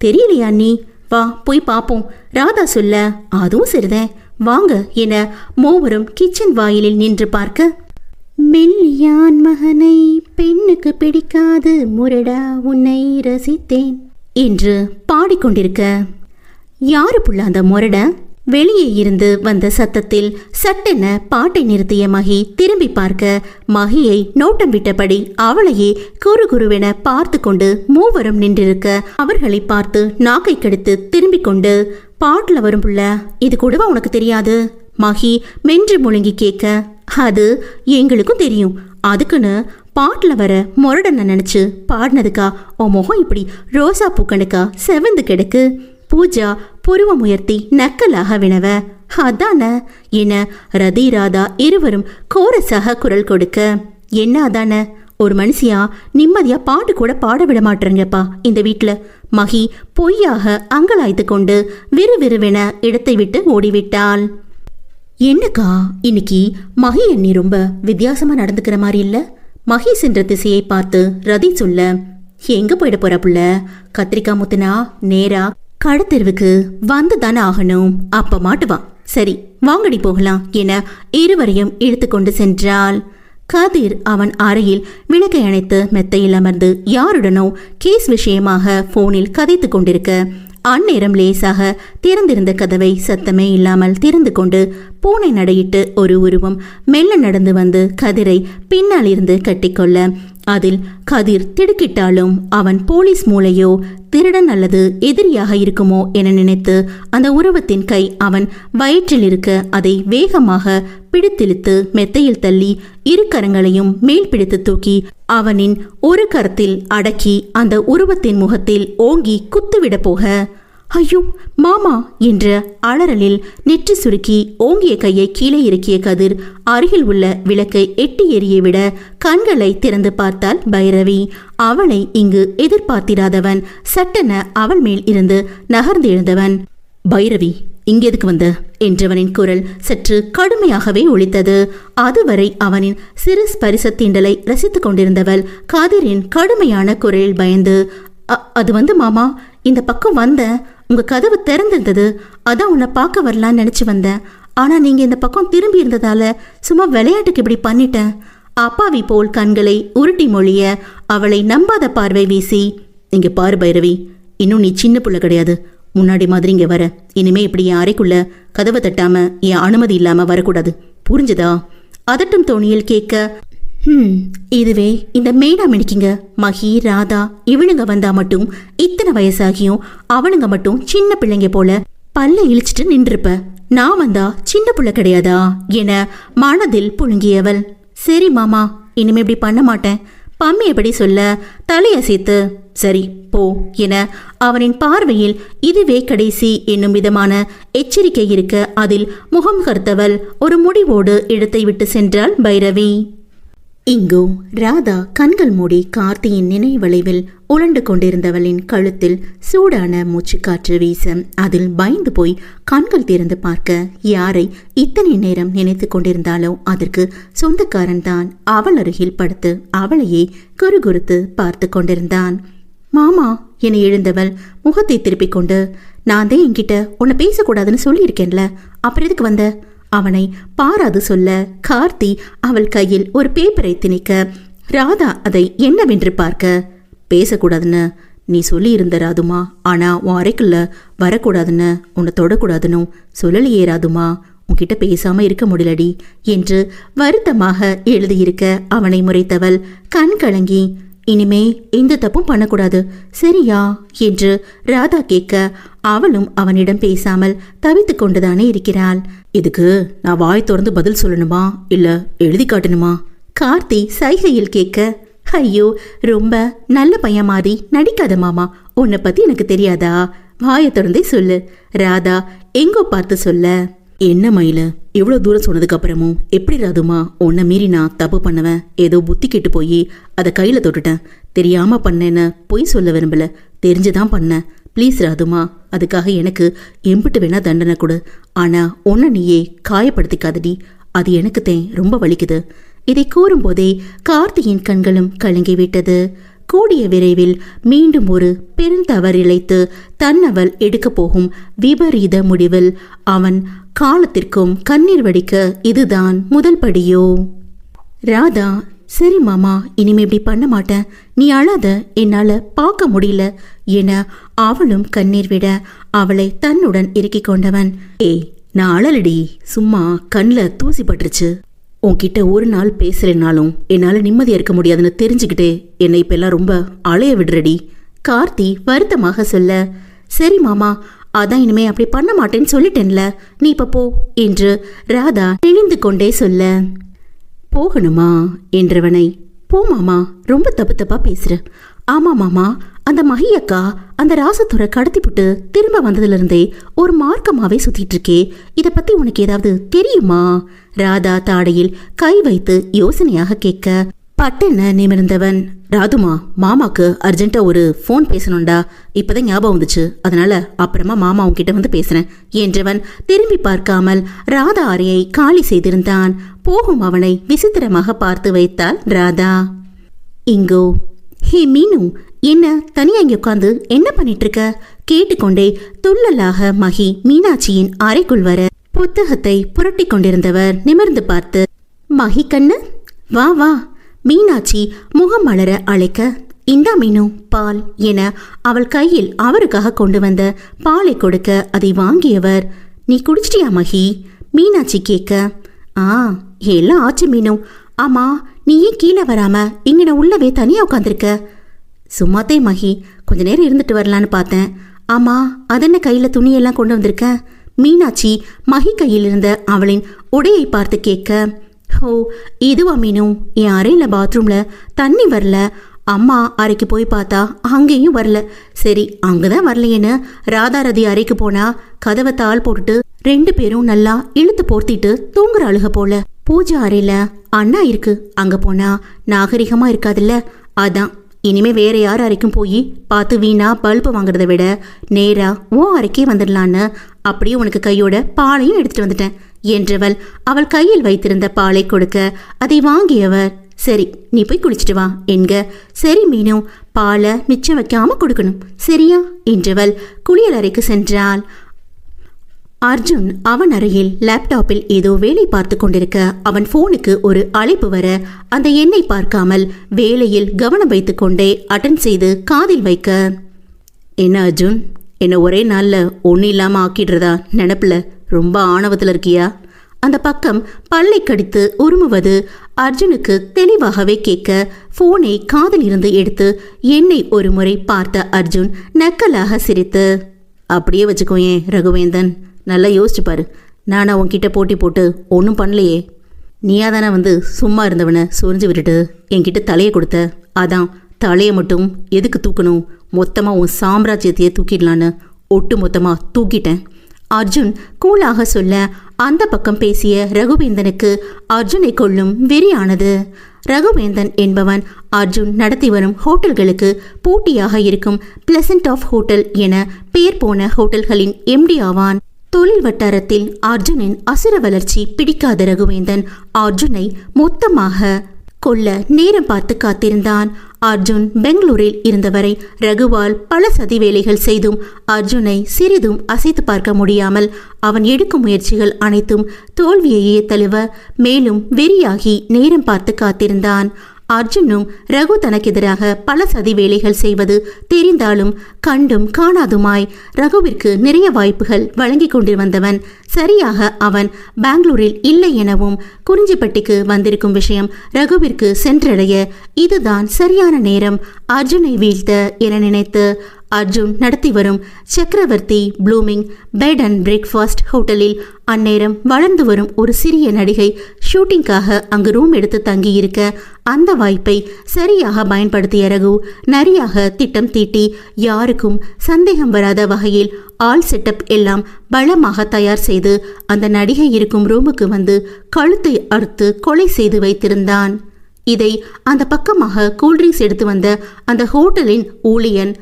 Speaker 1: தெரியலையா நீ, வா போய் பாப்போம். ராதா சொல்ல, அதுவும் சரிதான் வாங்க என மூவரும் கிச்சன் வாயிலில் நின்று பார்க்க, மெல்லியான் மகனை பெண்ணுக்கு பிடிக்காது முரடா உன்னை ரசித்தேன் என்று பாடிக்கொண்டிருக்க, யாரு புள்ள அந்த முரட? வெளியே இருந்து வந்த சத்தத்தில் சட்டென பாட்டை நிறுத்திய மகி திரும்பி பார்க்க மகியை நோட்டம் விட்டபடி அவளையே குறுகுருவென பார்த்து கொண்டு மூவரும் நின்றிருக்க அவர்களை பார்த்து நாக்கை கடித்து திரும்பிக் கொண்டு, பாட்டுல வரும் புள்ள, இது கூடவா உனக்கு தெரியாது? மகி மென்று முழுங்கி கேட்க, அது எங்களுக்கும் தெரியும், அதுக்குன்னு பாட்டுல வர முரடனை நினைச்சு பாடினதுக்கா உன் முகம் இப்படி ரோசா பூக்கணுக்கா செவந்து கிடக்கு? பூஜா புருவம் உயர்த்தி நக்கலாக வினவ, அதான என ரதி, ராதா இருவரும் கோரஸாக குரல் கொடுக்க, என்ன அதான? ஒரு மனுஷியா நிம்மதியா பாட்டு கூட பாட விட மாட்டேங்கப்பா இந்த வீட்டுல. மகி பொய்யாக அங்கலாய்த்து கொண்டு விறுவிறுவென இடத்தை விட்டு ஓடிவிட்டாள். என்னக்கா இன்னைக்கு மகி அண்ணி ரொம்ப வித்தியாசமா நடந்துக்கிற மாதிரி இல்ல? மகி சென்ற திசையை பார்த்து ரதி சொல்ல, எங்க போயிட போற புள்ள? கத்திரிக்காய் முத்துனா நேரா கடத்தெருவுக்கு வந்து தானே ஆகணும், அப்ப மாட்டுவான். சரி வாங்கடி போகலாம் என இருவரையும் இழுத்து கொண்டு சென்றாள். கதிர் அவன் அறையில் விளக்கை அணைத்து மெத்தையில் அமர்ந்து யாருடனோ கேஸ் விஷயமாக போனில் கதைத்து கொண்டிருக்க அந்நேரம் லேசாக திறந்திருந்த கதவை சத்தமே இல்லாமல் திறந்து கொண்டு பூனை நடையிட்டு ஒரு உருவம் மெல்ல நடந்து வந்து கதிரை பின்னால் இருந்து கட்டிக்கொள்ள, அதில் கதிர் திடுக்கிட்டாலும் அவன் போலீஸ் மூளையோ திருடன் அல்லது எதிரியாக இருக்குமோ என நினைத்து அந்த உருவத்தின் கை அவன் வயிற்றில் இருக்க அதை வேகமாக பிடித்திழுத்து மெத்தையில் தள்ளி இரு கரங்களையும் மேல் பிடித்து தூக்கி அவனின் ஒரு கரத்தில் அடக்கி அந்த உருவத்தின் முகத்தில் ஓங்கி குத்துவிட போக, ஐயோ மாமா என்ற அலறலில் நெற்றி சுருக்கி ஓங்கிய கையை கீழே இறக்கிய கதிர் அருகில் உள்ள விளக்கை எட்டி எறிய விட கண்களை திறந்து பார்த்தாள் பைரவி. அவளை இங்கு எதிர்பார்த்திராதவன் சட்டென அவள் மேல் இருந்து நகர்ந்து எழுந்தவன், பைரவி இங்க எதுக்கு வந்த என்றவனின் குரல் சற்று கடுமையாகவே ஒலித்தது. அதுவரை அவனின் சிறு ஸ்பரிச தீண்டலை ரசித்துக் கொண்டிருந்தவள் கதிரின் கடுமையான குரலில் பயந்து, அது மாமா, இந்த பக்கம் வந்தேன், உங்க கதவு திறந்திருந்தது, அதான் உன்னை பார்க்க வரலான்னு நினைச்சு வந்தேன். ஆனா நீங்க இந்த பக்கம் திரும்பி இருந்ததால சும்மா விளையாட்டுக்கு இப்படி பண்ணிட்டேன். அப்பாவி போல் கண்களை உருட்டி மொழிய அவளை நம்பாத பார்வை வீசி, இங்க பாரு பைரவி, இன்னும் நீ சின்ன புள்ள கிடையாது. முன்னாடி மாதிரி இங்க வர இனிமே இப்படி என் அறைக்குள்ள கதவை தட்டாம என் அனுமதி இல்லாம வரக்கூடாது, புரிஞ்சுதா? அதட்டும் தோணியில் கேட்க, இதுவே இந்த மேடா மினிக்கிங்க மகி ராதா இவனுங்க வந்தா மட்டும் இத்தனை வயசாகியும் அவனுங்க மட்டும் சின்ன பிள்ளைங்க போல பல்ல இழிச்சிட்டு நின்றுப்ப, நான் வந்தா சின்ன புள்ள கிடையாதா என மனதில் புழுங்கியவள். சரி மாமா, இனிமே இப்படி பண்ண மாட்டேன். பம்மி எப்படி சொல்ல தலையசைத்து, சரி போ என அவனின் பார்வையில் இதுவே கடைசி என்னும் விதமான எச்சரிக்கை இருக்க அதில் முகம் கர்த்தவள் ஒரு முடிவோடு இடத்தை விட்டு சென்றாள் பைரவி. இங்கோ ராதா கண்கள் மூடி கார்த்தியின் நினைவளைவில் உழண்டு கொண்டிருந்தவளின் கழுத்தில் சூடான மூச்சுக்காற்று வீச அதில் பயந்து போய் கண்கள் திறந்து பார்க்க யாரை இத்தனை நேரம் நினைத்து கொண்டிருந்தாலோ அதற்கு சொந்தக்காரன் தான் அவள் அருகில் படுத்து அவளையே குறுகுறுத்து பார்த்து கொண்டிருந்தான். மாமா என எழுந்தவள் முகத்தை திருப்பிக் கொண்டு, நான் தான் என்கிட்ட உன்னை பேசக்கூடாதுன்னு சொல்லியிருக்கேன்ல, அப்புறம் எதுக்கு வந்த? அவனை பாராது சொல்ல கார்த்தி அவள் கையில் ஒரு பேப்பரை திணிக்க ராதா அதை என்னவென்று பார்க்க, பேசக்கூடாதுன்னு நீ சொல்லி இருந்த ராதுமா, ஆனா உன் அறைக்குள்ள வரக்கூடாதுன்னு உன்னை தொடக்கூடாதுன்னு சொல்லலையே ராதுமா, உன்கிட்ட பேசாம இருக்க முடியலடி என்று வருத்தமாக எழுதியிருக்க அவனை முறைத்தவள் கண் கலங்கி, இனிமே எந்த தப்பும் பண்ணக்கூடாது சரியா என்று ராதா கேட்க அவளும் அவனிடம் பேசாமல் தவித்து கொண்டுதானே இருக்கிறாள். இதுக்கு நான் வாய் திறந்து பதில் சொல்லணுமா இல்ல எழுதி காட்டணுமா? கார்த்தி சைகையில் கேட்க, ஐயோ ரொம்ப நல்ல பையன் மாதிரி நடிக்காத மாமா, உன்னை பத்தி எனக்கு தெரியாதா, வாயை திறந்தே சொல்லு ராதா எங்கோ பார்த்து சொல்ல. என்ன மயில, இவ்வளோ தூரம் சொன்னதுக்கு அப்புறமும் எப்படி ராதுமா உன்னை மீறி நான் தப்பு பண்ணுவேன்? ஏதோ புத்தி கெட்டு போய் அதை கையில தொட்டுட்டேன், தெரியாம பண்ணேன்னு பொய் சொல்ல விரும்பல, தெரிஞ்சுதான் பண்ணேன். ப்ளீஸ் ராதுமா, அதுக்காக எனக்கு எம்பிட்டு வேணா தண்டனை கொடு, ஆனா உன்னை நீயே காயப்படுத்திக்காதடி, அது எனக்கு தேன் ரொம்ப வலிக்குது. இதை கூறும்போதே கார்த்தியின் கண்களும் கலங்கிவிட்டது. கூடிய விரைவில் மீண்டும் ஒரு பெருந்தவறு இழைத்து தன்னவள் எடுக்க போகும் விபரீத முடிவில் அவன் காலத்திற்கும் கண்ணீர் வடிக்க இதுதான் முதல் படியோ? ராதா, சரி மாமா, இனிமே இப்படி பண்ண மாட்டேன், நீ அழாத, என்னால பார்க்க முடியல என அவளும் கண்ணீர் விட அவளை தன்னுடன் இறுக்கிக் கொண்டவன், ஏய் நான் அழலடி, சும்மா கண்ணில் தூசி பட்டுருச்சு, உன்கிட்ட ஒரு நாள் பேசலைனாலும் என்னால நிம்மதியா இருக்க முடியாதுன்னு தெரிஞ்சுக்கிட்டே என்னை இப்ப எல்லாம் ரொம்ப அலைய விடுறடி. கார்த்தி வருத்தமாக சொல்ல, சரி மாமா, அதான் இனிமே அப்படி பண்ண மாட்டேன்னு சொல்லிட்டேன்ல, நீ இப்ப போ என்று ராதா தெளிந்து கொண்டே சொல்ல. போகணுமா என்றவனை, போ மாமா, ரொம்ப தப்பு தப்பா பேசுற. ஆமா மாமா, அந்த மகியக்கா அந்த ராசத்துறை கடத்திப்புட்டு திரும்ப வந்ததுல இருந்தே ஒரு மார்க்கமாவே சுத்திட்டு இருக்கே, இத பத்தி உனக்கு ஏதாவது தெரியுமா? ராதா தாடையில் கை வைத்து யோசனையாக கேட்க பட்டென நிமிர்ந்தவன், ராதுமா, மாமாக்கு அர்ஜென்ட்டா ஒரு ஃபோன் பேசணும்டா, இப்பதான் ஞாபகம் வந்துச்சு, அதனால அப்புறமா மாமா உன்கிட்ட வந்து பேசுறேன் என்றவன் திரும்பி பார்க்காமல் ராதா அறையை காலி செய்திருந்தான். போகும் அவனை விசித்திரமாக பார்த்து வைத்தாள் ராதா. இங்கோ, ஹே மீனு, என்ன தனியா இங்க உட்காந்து என்ன பண்ணிட்டு இருக்க? கேட்டுக்கொண்டே துள்ளலாக மகி மீனாட்சியின் அறைக்குள் வர புத்தகத்தை புரட்டி கொண்டிருந்தவர் நிமிர்ந்து பார்த்து, மகி கண்ணு வா வா. மீனாட்சி முகம் மலர அழைக்க, இந்தா மீனு பால் என அவள் கையில் அவருக்காக கொண்டு வந்த பாலை கொடுக்க அதை வாங்கியவர், நீ குடிச்சிட்டியா மகி? மீனாட்சி கேட்க, எல்லாம் ஆச்சு மீனு. ஆமா, நீ ஏன் கீழே வராம இங்க நான் உள்ளவே தனியா உட்காந்துருக்க? சும்மாத்தே மகி, கொஞ்ச நேரம் இருந்துட்டு வரலான்னு பார்த்தேன். ஆமா, அதென்ன கையில துணியெல்லாம் கொண்டு வந்திருக்க? மீனாட்சி மகி கையில் இருந்த அவளின் உடையை பார்த்து கேட்க, ஓ இதுவா மீனு, என் அறையில பாத்ரூம்ல தண்ணி வரல, அம்மா அறைக்கு போய் பார்த்தா அங்கேயும் வரல, சரி அங்கதான் வரலையேன்னு ராதாரதி அறைக்கு போனா கதவை தாள் போட்டுட்டு 2 பேரும் நல்லா இழுத்து போர்த்திட்டு தூங்குற அழுக போல. பூஜை அறையில அண்ணா இருக்கு, அங்க போனா நாகரிகமா இருக்காதுல்ல, அதான் இனிமே வேற யார் அறைக்கும் போய் பார்த்து வீணா பல்பு வாங்குறத விட நேரா ஓ அறைக்கே வந்துடலான்னு அப்படியே உனக்கு கையோட பாலையும் எடுத்துட்டு வந்துட்டேன் என்றவள் அவள் கையில் வைத்திருந்த பாலை கொடுக்க அதை வாங்கியவர், சரி நீ போய் குளிச்சுட்டு வா என்க. சரி மீனு, பாலை மிச்சம் வைக்காம கொடுக்கணும் சரியா என்றவள் குளியல் அறைக்கு சென்றாள். அர்ஜுன் அவன் அறையில் லேப்டாப்பில் ஏதோ வேலை பார்த்து கொண்டிருக்க அவன் போனுக்கு ஒரு அழைப்பு வர அந்த எண்ணை பார்க்காமல் வேலையில் கவனம் வைத்து கொண்டே அட்டன் செய்து காதில் வைக்க, என்ன அர்ஜுன், என்ன ஒரே நாள்ல ஒன்றும் இல்லாமல் ஆக்கிடுறதா நினப்பில் ரொம்ப ஆணவத்தில் இருக்கியா? அந்த பக்கம் பல்லை கடித்து உருமுவது அர்ஜுனுக்கு தெளிவாகவே கேட்க போனை காதில் இருந்து எடுத்து என்னை ஒரு முறை பார்த்த அர்ஜுன் நக்கலாக சிரித்து, அப்படியே வச்சுக்கோ ஏன் ரகுவேந்தன், நல்லா யோசிச்சு பாரு. நானா உன்கிட்ட போட்டி போட்டு ஒன்றும் பண்ணலையே. நீயா தானே வந்து சும்மா இருந்தவனை சொரிஞ்சு விட்டுட்டு என்கிட்ட தலையை கொடுத்த. அதான் தலையை மட்டும் எதுக்கு தூக்கணும், மொத்தமாக உன் சாம்ராஜ்யத்தையே தூக்கிடலான்னு ஒட்டு மொத்தமாக தூக்கிட்டேன். அர்ஜுன் கூலாக சொல்ல அந்த பக்கம் பேசிய ரகுவேந்தனுக்கு அர்ஜுனை கொள்ளும் வெறியானது. ரகுவேந்தன் என்பவன் அர்ஜுன் நடத்தி வரும் ஹோட்டல்களுக்கு போட்டியாக இருக்கும் பிளசன்ட் ஆஃப் ஹோட்டல் என பெயர் போன ஹோட்டல்களின் எம்டி ஆவான். தொழில் வட்டாரத்தில் அர்ஜுனின் அசுர வளர்ச்சி பிடிக்காத ரகுவேந்தன் அர்ஜுனை மொத்தமாக கொல்ல நேரம் பார்த்து காத்திருந்தான். அர்ஜுன் பெங்களூரில் இருந்தவரை ரகுவால் பல சதி வேலைகள் செய்தும் அர்ஜுனை சிறிதும் அசைத்து பார்க்க முடியாமல் அவன் எடுக்கும் முயற்சிகள் அனைத்தும் தோல்வியையே தழுவ மேலும் வெறியாகி நேரம் பார்த்து காத்திருந்தான். அர்ஜுனும் ரகு தனக்கெதிராக பல சதி வேலைகள் செய்வது தெரிந்தாலும் கண்டும் காணாதுமாய் ரகுவிற்கு நிறைய வாய்ப்புகள் வழங்கி கொண்டு வந்தவன். சரியாக அவன் பெங்களூரில் இல்லை எனவும் குறிஞ்சிப்பட்டிக்கு வந்திருக்கும் விஷயம் ரகுவிற்கு சென்றடைய இதுதான் சரியான நேரம் அர்ஜுனை வீழ்த்த என நினைத்து அர்ஜுன் நடத்தி வரும் சக்கரவர்த்தி ப்ளூமிங் பெட் அண்ட் பிரேக்ஃபாஸ்ட் ஹோட்டலில் அந்நேரம் வளர்ந்து வரும் ஒரு சிறிய நடிகை ஷூட்டிங்காக அங்கு ரூம் எடுத்து தங்கியிருக்க அந்த வாய்ப்பை சரியாக பயன்படுத்திய ரகு நரியாக திட்டம் தீட்டி யாருக்கும் சந்தேகம் வராத வகையில் ஆல் செட்டப் எல்லாம் பலமாக தயார் செய்து அந்த நடிகை இருக்கும் ரூமுக்கு வந்து கழுத்தை அறுத்து கொலை செய்து வைத்திருந்தான். இதை அந்த பக்கமாக கூல்ட்ரிங்க்ஸ் எடுத்து வந்த அந்த ஹோட்டலின் ஊழியன்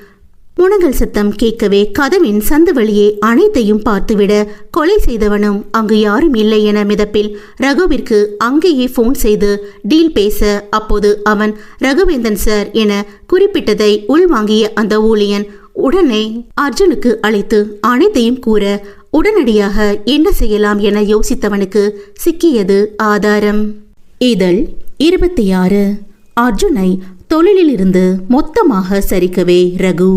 Speaker 1: முனங்கல் சத்தம் கேட்கவே கதவின் சந்து வழியே அனைத்தையும் பார்த்துவிட கொலை செய்தவனும் அங்கு யாரும் இல்லை என மிதப்பில் ரகுவிற்கு அங்கேயே போன் செய்து டீல் பேச அப்போது அவன் ரகுவேந்தன் சார் என குறிப்பிட்டதை உள்வாங்கிய அந்த ஊழியன் உடனே அர்ஜுனுக்கு அழைத்து அனைத்தையும் கூற உடனடியாக என்ன செய்யலாம் என யோசித்தவனுக்கு சிக்கியது ஆதாரம். இதழ் 26. அர்ஜுனை தொழிலில் இருந்து மொத்தமாக சரிக்கவே ரகு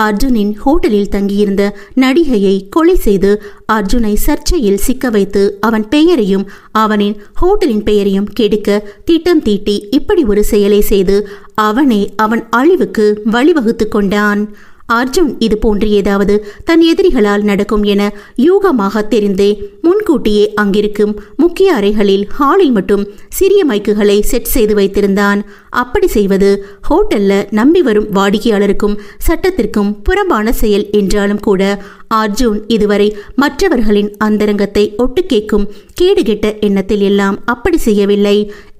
Speaker 1: அர்ஜுனின் ஹோட்டலில் தங்கியிருந்த நடிகையை கொலை செய்து அர்ஜுனை சர்ச்சையில் சிக்க வைத்து அவன் பெயரையும் அவனின் ஹோட்டலின் பெயரையும் கெடுக்க திட்டம் தீட்டி இப்படி ஒரு செயலை செய்து அவனை அவன் அழிவுக்கு வழிவகுத்து கொண்டான். அர்ஜுன் இது போன்று ஏதாவது தன் எதிரிகளால் நடக்கும் என யூகமாக தெரிந்தே முன்கூட்டியே அங்கிருக்கும் முக்கிய அறைகளில் ஹாலில் மட்டும் சிறிய மைக்குகளை செட் செய்து வைத்திருந்தான். அப்படி செய்வது ஹோட்டல்ல நம்பி வரும் வாடிக்கையாளருக்கும் சட்டத்திற்கும் புறம்பான செயல் என்றாலும் கூட அர்ஜுன் இதுவரை மற்றவர்களின் அந்தரங்கத்தை ஒட்டு கேட்கும் கேடுகெட்ட எண்ணத்தில் எல்லாம் அப்படி செய்யவில்லை.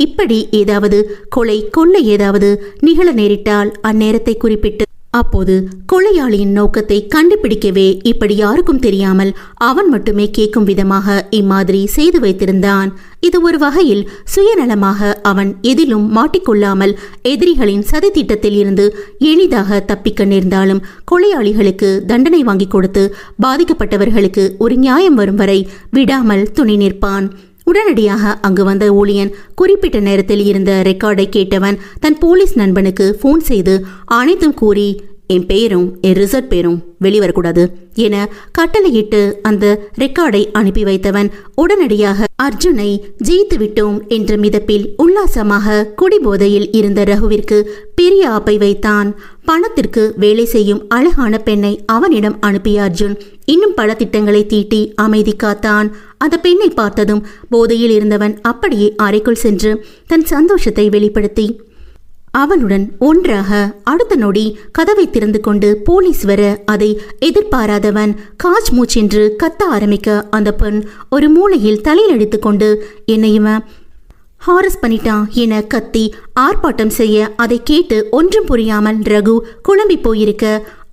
Speaker 1: இப்படி ஏதாவது கொள்ளை ஏதாவது நிகழ நேரிட்டால் அந்நேரத்தை குறிப்பிட்டு அப்போது கொலையாளியின் நோக்கத்தை கண்டுபிடிக்கவே இப்படி யாருக்கும் தெரியாமல் அவன் மட்டுமே கேட்கும் விதமாக இம்மாதிரி செய்து வைத்திருந்தான். இது ஒரு வகையில் சுயநலமாக அவன் எதிலும் மாட்டிக்கொள்ளாமல் எதிரிகளின் சதி திட்டத்தில் இருந்து எளிதாக தப்பிக்க நேர்ந்தாலும் கொலையாளிகளுக்கு தண்டனை வாங்கி கொடுத்து பாதிக்கப்பட்டவர்களுக்கு ஒரு நியாயம் வரும் வரை விடாமல் துணை நிற்பான். உடனடியாக அங்கு வந்த ஊழியன் குறிப்பிட்ட நேரத்தில் இருந்த ரெக்கார்டை கேட்டவன் தன் போலீஸ் நண்பனுக்கு போன் செய்து அனைத்தும் கூறி என் பெயரும் என் ரிசல்ட் பேரும் வெளிவரக்கூடாது என கட்டளையிட்டு அந்த ரெக்கார்டை அனுப்பி வைத்தவன் உடனடியாக அர்ஜுனை ஜெயித்து விட்டோம் என்ற மிதப்பில் உல்லாசமாக குடிபோதையில் இருந்த ரகுவிற்கு பெரிய ஆப்பை வைத்தான். பணத்திற்கு வேலை செய்யும் அழகான பெண்ணை அவனிடம் அனுப்பிய அர்ஜுன் இன்னும் பல திட்டங்களை தீட்டி அமைதி காத்தான். அந்த பெண்ணை பார்த்ததும் போதையில் இருந்தவன் அப்படியே அறைக்குள் சென்று தன் சந்தோஷத்தை வெளிப்படுத்தி அவளுடன் ஒன்றாக அடுத்த நொடி கதவை திறந்து கொண்டு போலீஸ் வர அதை எதிர்பாராதவன் காச் மூச்சென்று கத்த ஆரம்பிக்க அந்த பெண் ஒரு மூலையில் தலையில் அடித்து கொண்டு என்னையும ஹாரஸ் பண்ணிட்டான் என கத்தி ஆர்ப்பாட்டம் செய்ய அதை கேட்டு ஒன்றும் புரியாமல் ரகு குழம்பி போயிருக்க,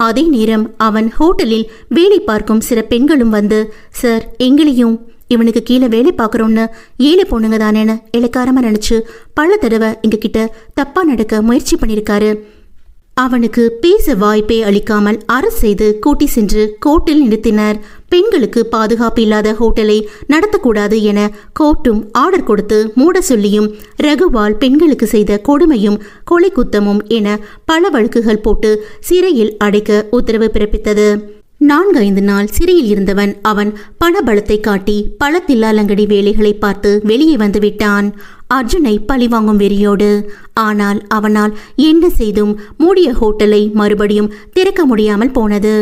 Speaker 1: அதே நேரம் அவன் ஹோட்டலில் வேலை பார்க்கும் சில பெண்களும் வந்து, சார் எங்களையும் இவனுக்கு கீழே வேலை பார்க்குறோன்னு ஏழை பொண்ணுங்க தானேன்னு இலக்காரமாக நினச்சி பல தடவை எங்ககிட்ட தப்பாக நடக்க முயற்சி பண்ணியிருக்காரு. அவனுக்கு பேச வாய்ப்பே அளிக்காமல் அரசு செய்து கூட்டி சென்று கோர்ட்டில் நிறுத்தினர். பெண்களுக்கு பாதுகாப்பு இல்லாத ஹோட்டலை நடத்தக்கூடாது என கோர்ட்டும் ஆர்டர் கொடுத்து மூட சொல்லியும், ரகுவால் பெண்களுக்கு செய்த கொடுமையும் கொலை குத்தமும் என பல வழக்குகள் போட்டு சிறையில் அடைக்க உத்தரவு பிறப்பித்தது. 4-5 நாள் சிறையில் இருந்தவன் அவன் பணபலத்தை காட்டி பல தில்லாலங்கடி வேலைகளை பார்த்து வெளியே வந்து விட்டான். அர்ஜுனை பழிவாங்கும் வெறியோடு. ஆனால் அவனால் என்ன செய்தும் மூடிய ஹோட்டலை மறுபடியும் திறக்க முடியாமல் போனது.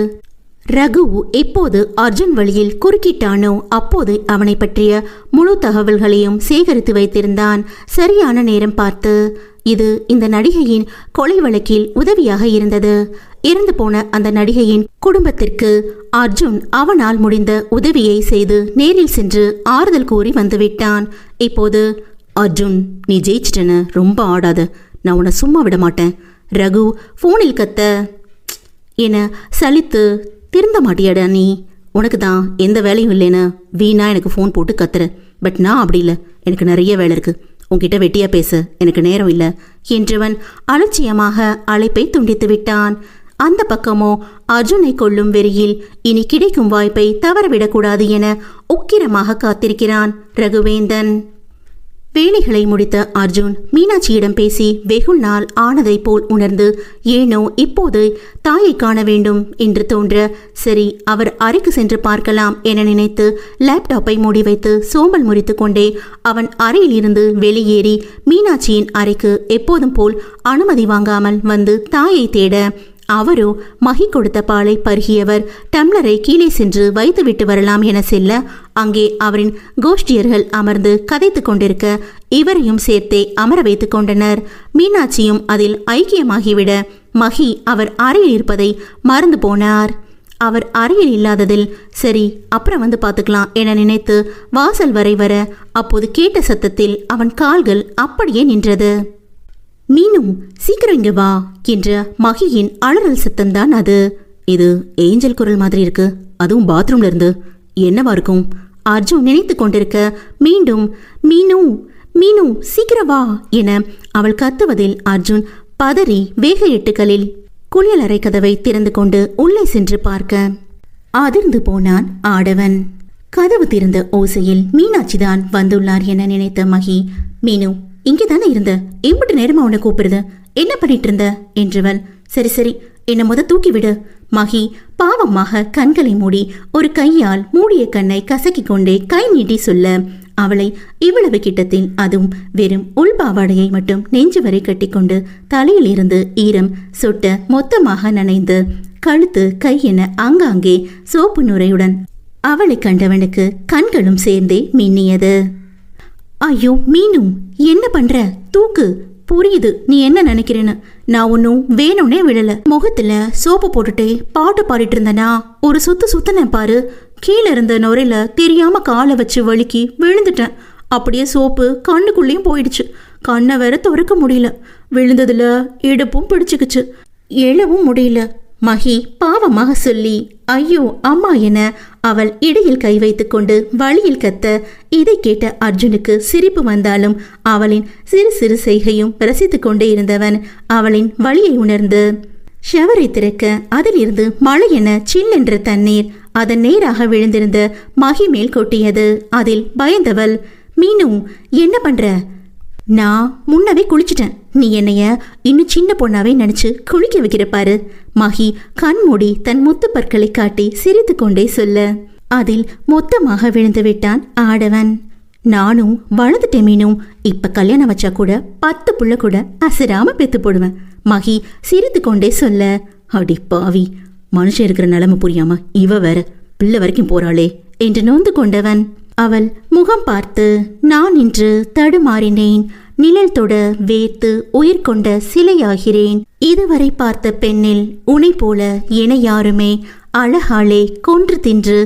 Speaker 1: ரகு எப்போது அர்ஜுன் வழியில் குறுக்கிட்டானோ அப்போது அவனை பற்றிய முழு தகவல்களையும் சேகரித்து வைத்திருந்தான், சரியான நேரம் பார்த்து. இது இந்த நடிகையின் கொலை வழக்கில் உதவியாக இருந்தது. இறந்து போன அந்த நடிகையின் குடும்பத்திற்கு அர்ஜுன் அவனால் முடிந்த உதவியை செய்து நேரில் சென்று ஆறுதல் கூறி வந்துவிட்டான். இப்போது, அர்ஜுன் நீ ஜெயிச்சிட்டன, ரொம்ப ஆடாத, நான் உன்னை சும்மா விட மாட்டேன். ரகு ஃபோனில் கத்த என சலித்து, திருந்த மாட்டியாடா நீ, உனக்கு தான் எந்த வேலையும் இல்லைன்னு வீணா எனக்கு ஃபோன் போட்டு கத்துற. பட் நான் அப்படி இல்லை, எனக்கு நிறைய வேலை இருக்கு, உன்கிட்ட வெட்டியா பேச எனக்கு நேரம் இல்லை என்றவன் அலட்சியமாக அழைப்பை துண்டித்து விட்டான். அந்த பக்கமோ அர்ஜுனை கொல்லும் வெறியில் இனி கிடைக்கும் வாய்ப்பை தவறவிடக்கூடாது என உக்கிரமாக காத்திருக்கிறான் ரகுவேந்தன். வேலைகளை முடித்த அர்ஜுன் மீனாட்சியிடம் பேசி வெகு நாள் ஆனதை போல் உணர்ந்து, ஏனோ இப்போது தாயை காண வேண்டும் என்று தோன்ற, சரி அவர் அறைக்கு சென்று பார்க்கலாம் என நினைத்து லேப்டாப்பை மூடி வைத்து சோம்பல் முறித்து கொண்டே அவன் அறையில் இருந்து வெளியேறி மீனாட்சியின் அறைக்கு எப்போதும் போல் அனுமதி வாங்காமல் வந்து தாயை தேட, அவரோ மகி கொடுத்த பாலை பருகியவர் டம்ளரை கீழே சென்று வைத்துவிட்டு வரலாம் என செல்ல, அங்கே அவரின் கோஷ்டியர்கள் அமர்ந்து கதைத்து கொண்டிருக்க இவரையும் சேர்த்தே அமர வைத்து கொண்டனர். மீனாட்சியும் அதில் ஐக்கியமாகிவிட மகி அவர் அறையில் இருப்பதை மறந்து போனார். அவர் அறையில் இல்லாததில் சரி அப்புறம் வந்து பார்த்துக்கலாம் என நினைத்து வாசல் வரை வர, அப்போது கேட்ட சத்தத்தில் அவன் கால்கள் அப்படியே நின்றது. மீனு சீக்கிரம் இங்க வா என்ற மகியின் அலறல் சத்தம்தான் அது. இது ஏஞ்சல் குரல் மாதிரி இருக்கு, அதுவும் பாத்ரூம்ல இருந்து. என்னவா இருக்கும்? அர்ஜுன் நினைத்து கொண்டிருக்க மீண்டும் மீனு மீனு சீக்கிரம் வா என அவள் கத்துவதில் அர்ஜுன் பதறி வேக எட்டுகளில் குளியலறை கதவை திறந்து கொண்டு உள்ளே சென்று பார்க்க அதிர்ந்து போனான் ஆடவன். கதவு திறந்த ஓசையில் மீனாட்சிதான் வந்துள்ளார் என நினைத்த மகி, மீனு இங்கே தானே இருந்த, எம்பிட்டு நேரமா உன்னை கூப்பிடுது, என்ன பண்ணிட்டு இருந்த என்றவள், சரி சரி என்னை முத தூக்கிவிடு. மகி பாவமாக கண்களை மூடி ஒரு கையால் மூடிய கண்ணை கசக்கி கொண்டே கை நீட்டி சொல்ல, அவளை இவ்வளவு கிட்டத்தில், அதுவும் வெறும் உள்பாவாடையை மட்டும் நெஞ்சு வரை கட்டிக்கொண்டு தலையில் இருந்து ஈரம் சொட்ட மொத்தமாக நனைந்து கழுத்து கை என ஆங்காங்கே சோப்பு நுரையுடன் அவளை கண்டவனுக்கு கண்களும் சேர்ந்தே மின்னியது. ஐயோ மீனு என்ன பண்ற, தூக்கு. புரியுது நீ என்ன நினைக்கிறேன்னு, நான் ஒன்னும் வேணும்னே விழல. முகத்துல சோப்பு போட்டுட்டே பாட்டு பாடிட்டு இருந்தனா ஒரு சுத்தன பாரு, கீழே இருந்த நுரையில தெரியாம காலை வச்சு வலிக்கி விழுந்துட்டேன். அப்படியே சோப்பு கண்ணுக்குள்ளேயும் போயிடுச்சு, கண்ணை வேற துறக்க முடியல. விழுந்ததுல இடுப்பும் பிடிச்சுக்குச்சு, எழவும் முடியல. மகி பாவமாக சொல்லி ஐயோ அம்மா என அவள் இடையில் கை வைத்து கொண்டு வழியில் கத்த, இதை கேட்ட அர்ஜுனுக்கு சிரிப்பு வந்தாலும் அவளின் சிறு சிறு செய்கையும் ரசித்து கொண்டே இருந்தவன் அவளின் வழியை உணர்ந்து ஷவரை திறக்க அதிலிருந்து மழை என சில்லென்ற தண்ணீர் அதன் நேராக விழுந்திருந்த மகி மேல் கொட்டியது. அதில் பயந்தவள், மீனு என்ன பண்ற? நான் முன்னவே குளிச்சிட்டேன், நீ என்னைய இன்னும் சின்ன பொண்ணாவே நினைச்சு குளிக்க வைக்கிற பாரு. மகி கண்மூடி தன் முத்து பற்களை காட்டி சிரித்து கொண்டே சொல்ல, அதில் மொத்தமாக விழுந்து விட்டான் ஆடவன். நானும் வளர்ந்துட்டேன் மீனும், இப்ப கல்யாணம் வச்சா கூட 10 புள்ள கூட அசராம பெத்து போடுவேன். மகி சிரித்து கொண்டே சொல்ல, அடி பாவி, மனுஷன் இருக்கிற நிலைமை புரியாம இவ வேற பிள்ளை வரைக்கும் போறாளே என்று நொந்து கொண்டவன் அவள் முகம் பார்த்து, நான் இன்று தடுமாறினேன், நிழல் தொட வேர்த்து உயிர் கொண்ட சிலையாகிறேன். இதுவரை பார்த்த பெண்ணில் உனை போல என யாருமே அழகாலே கொன்று தின்று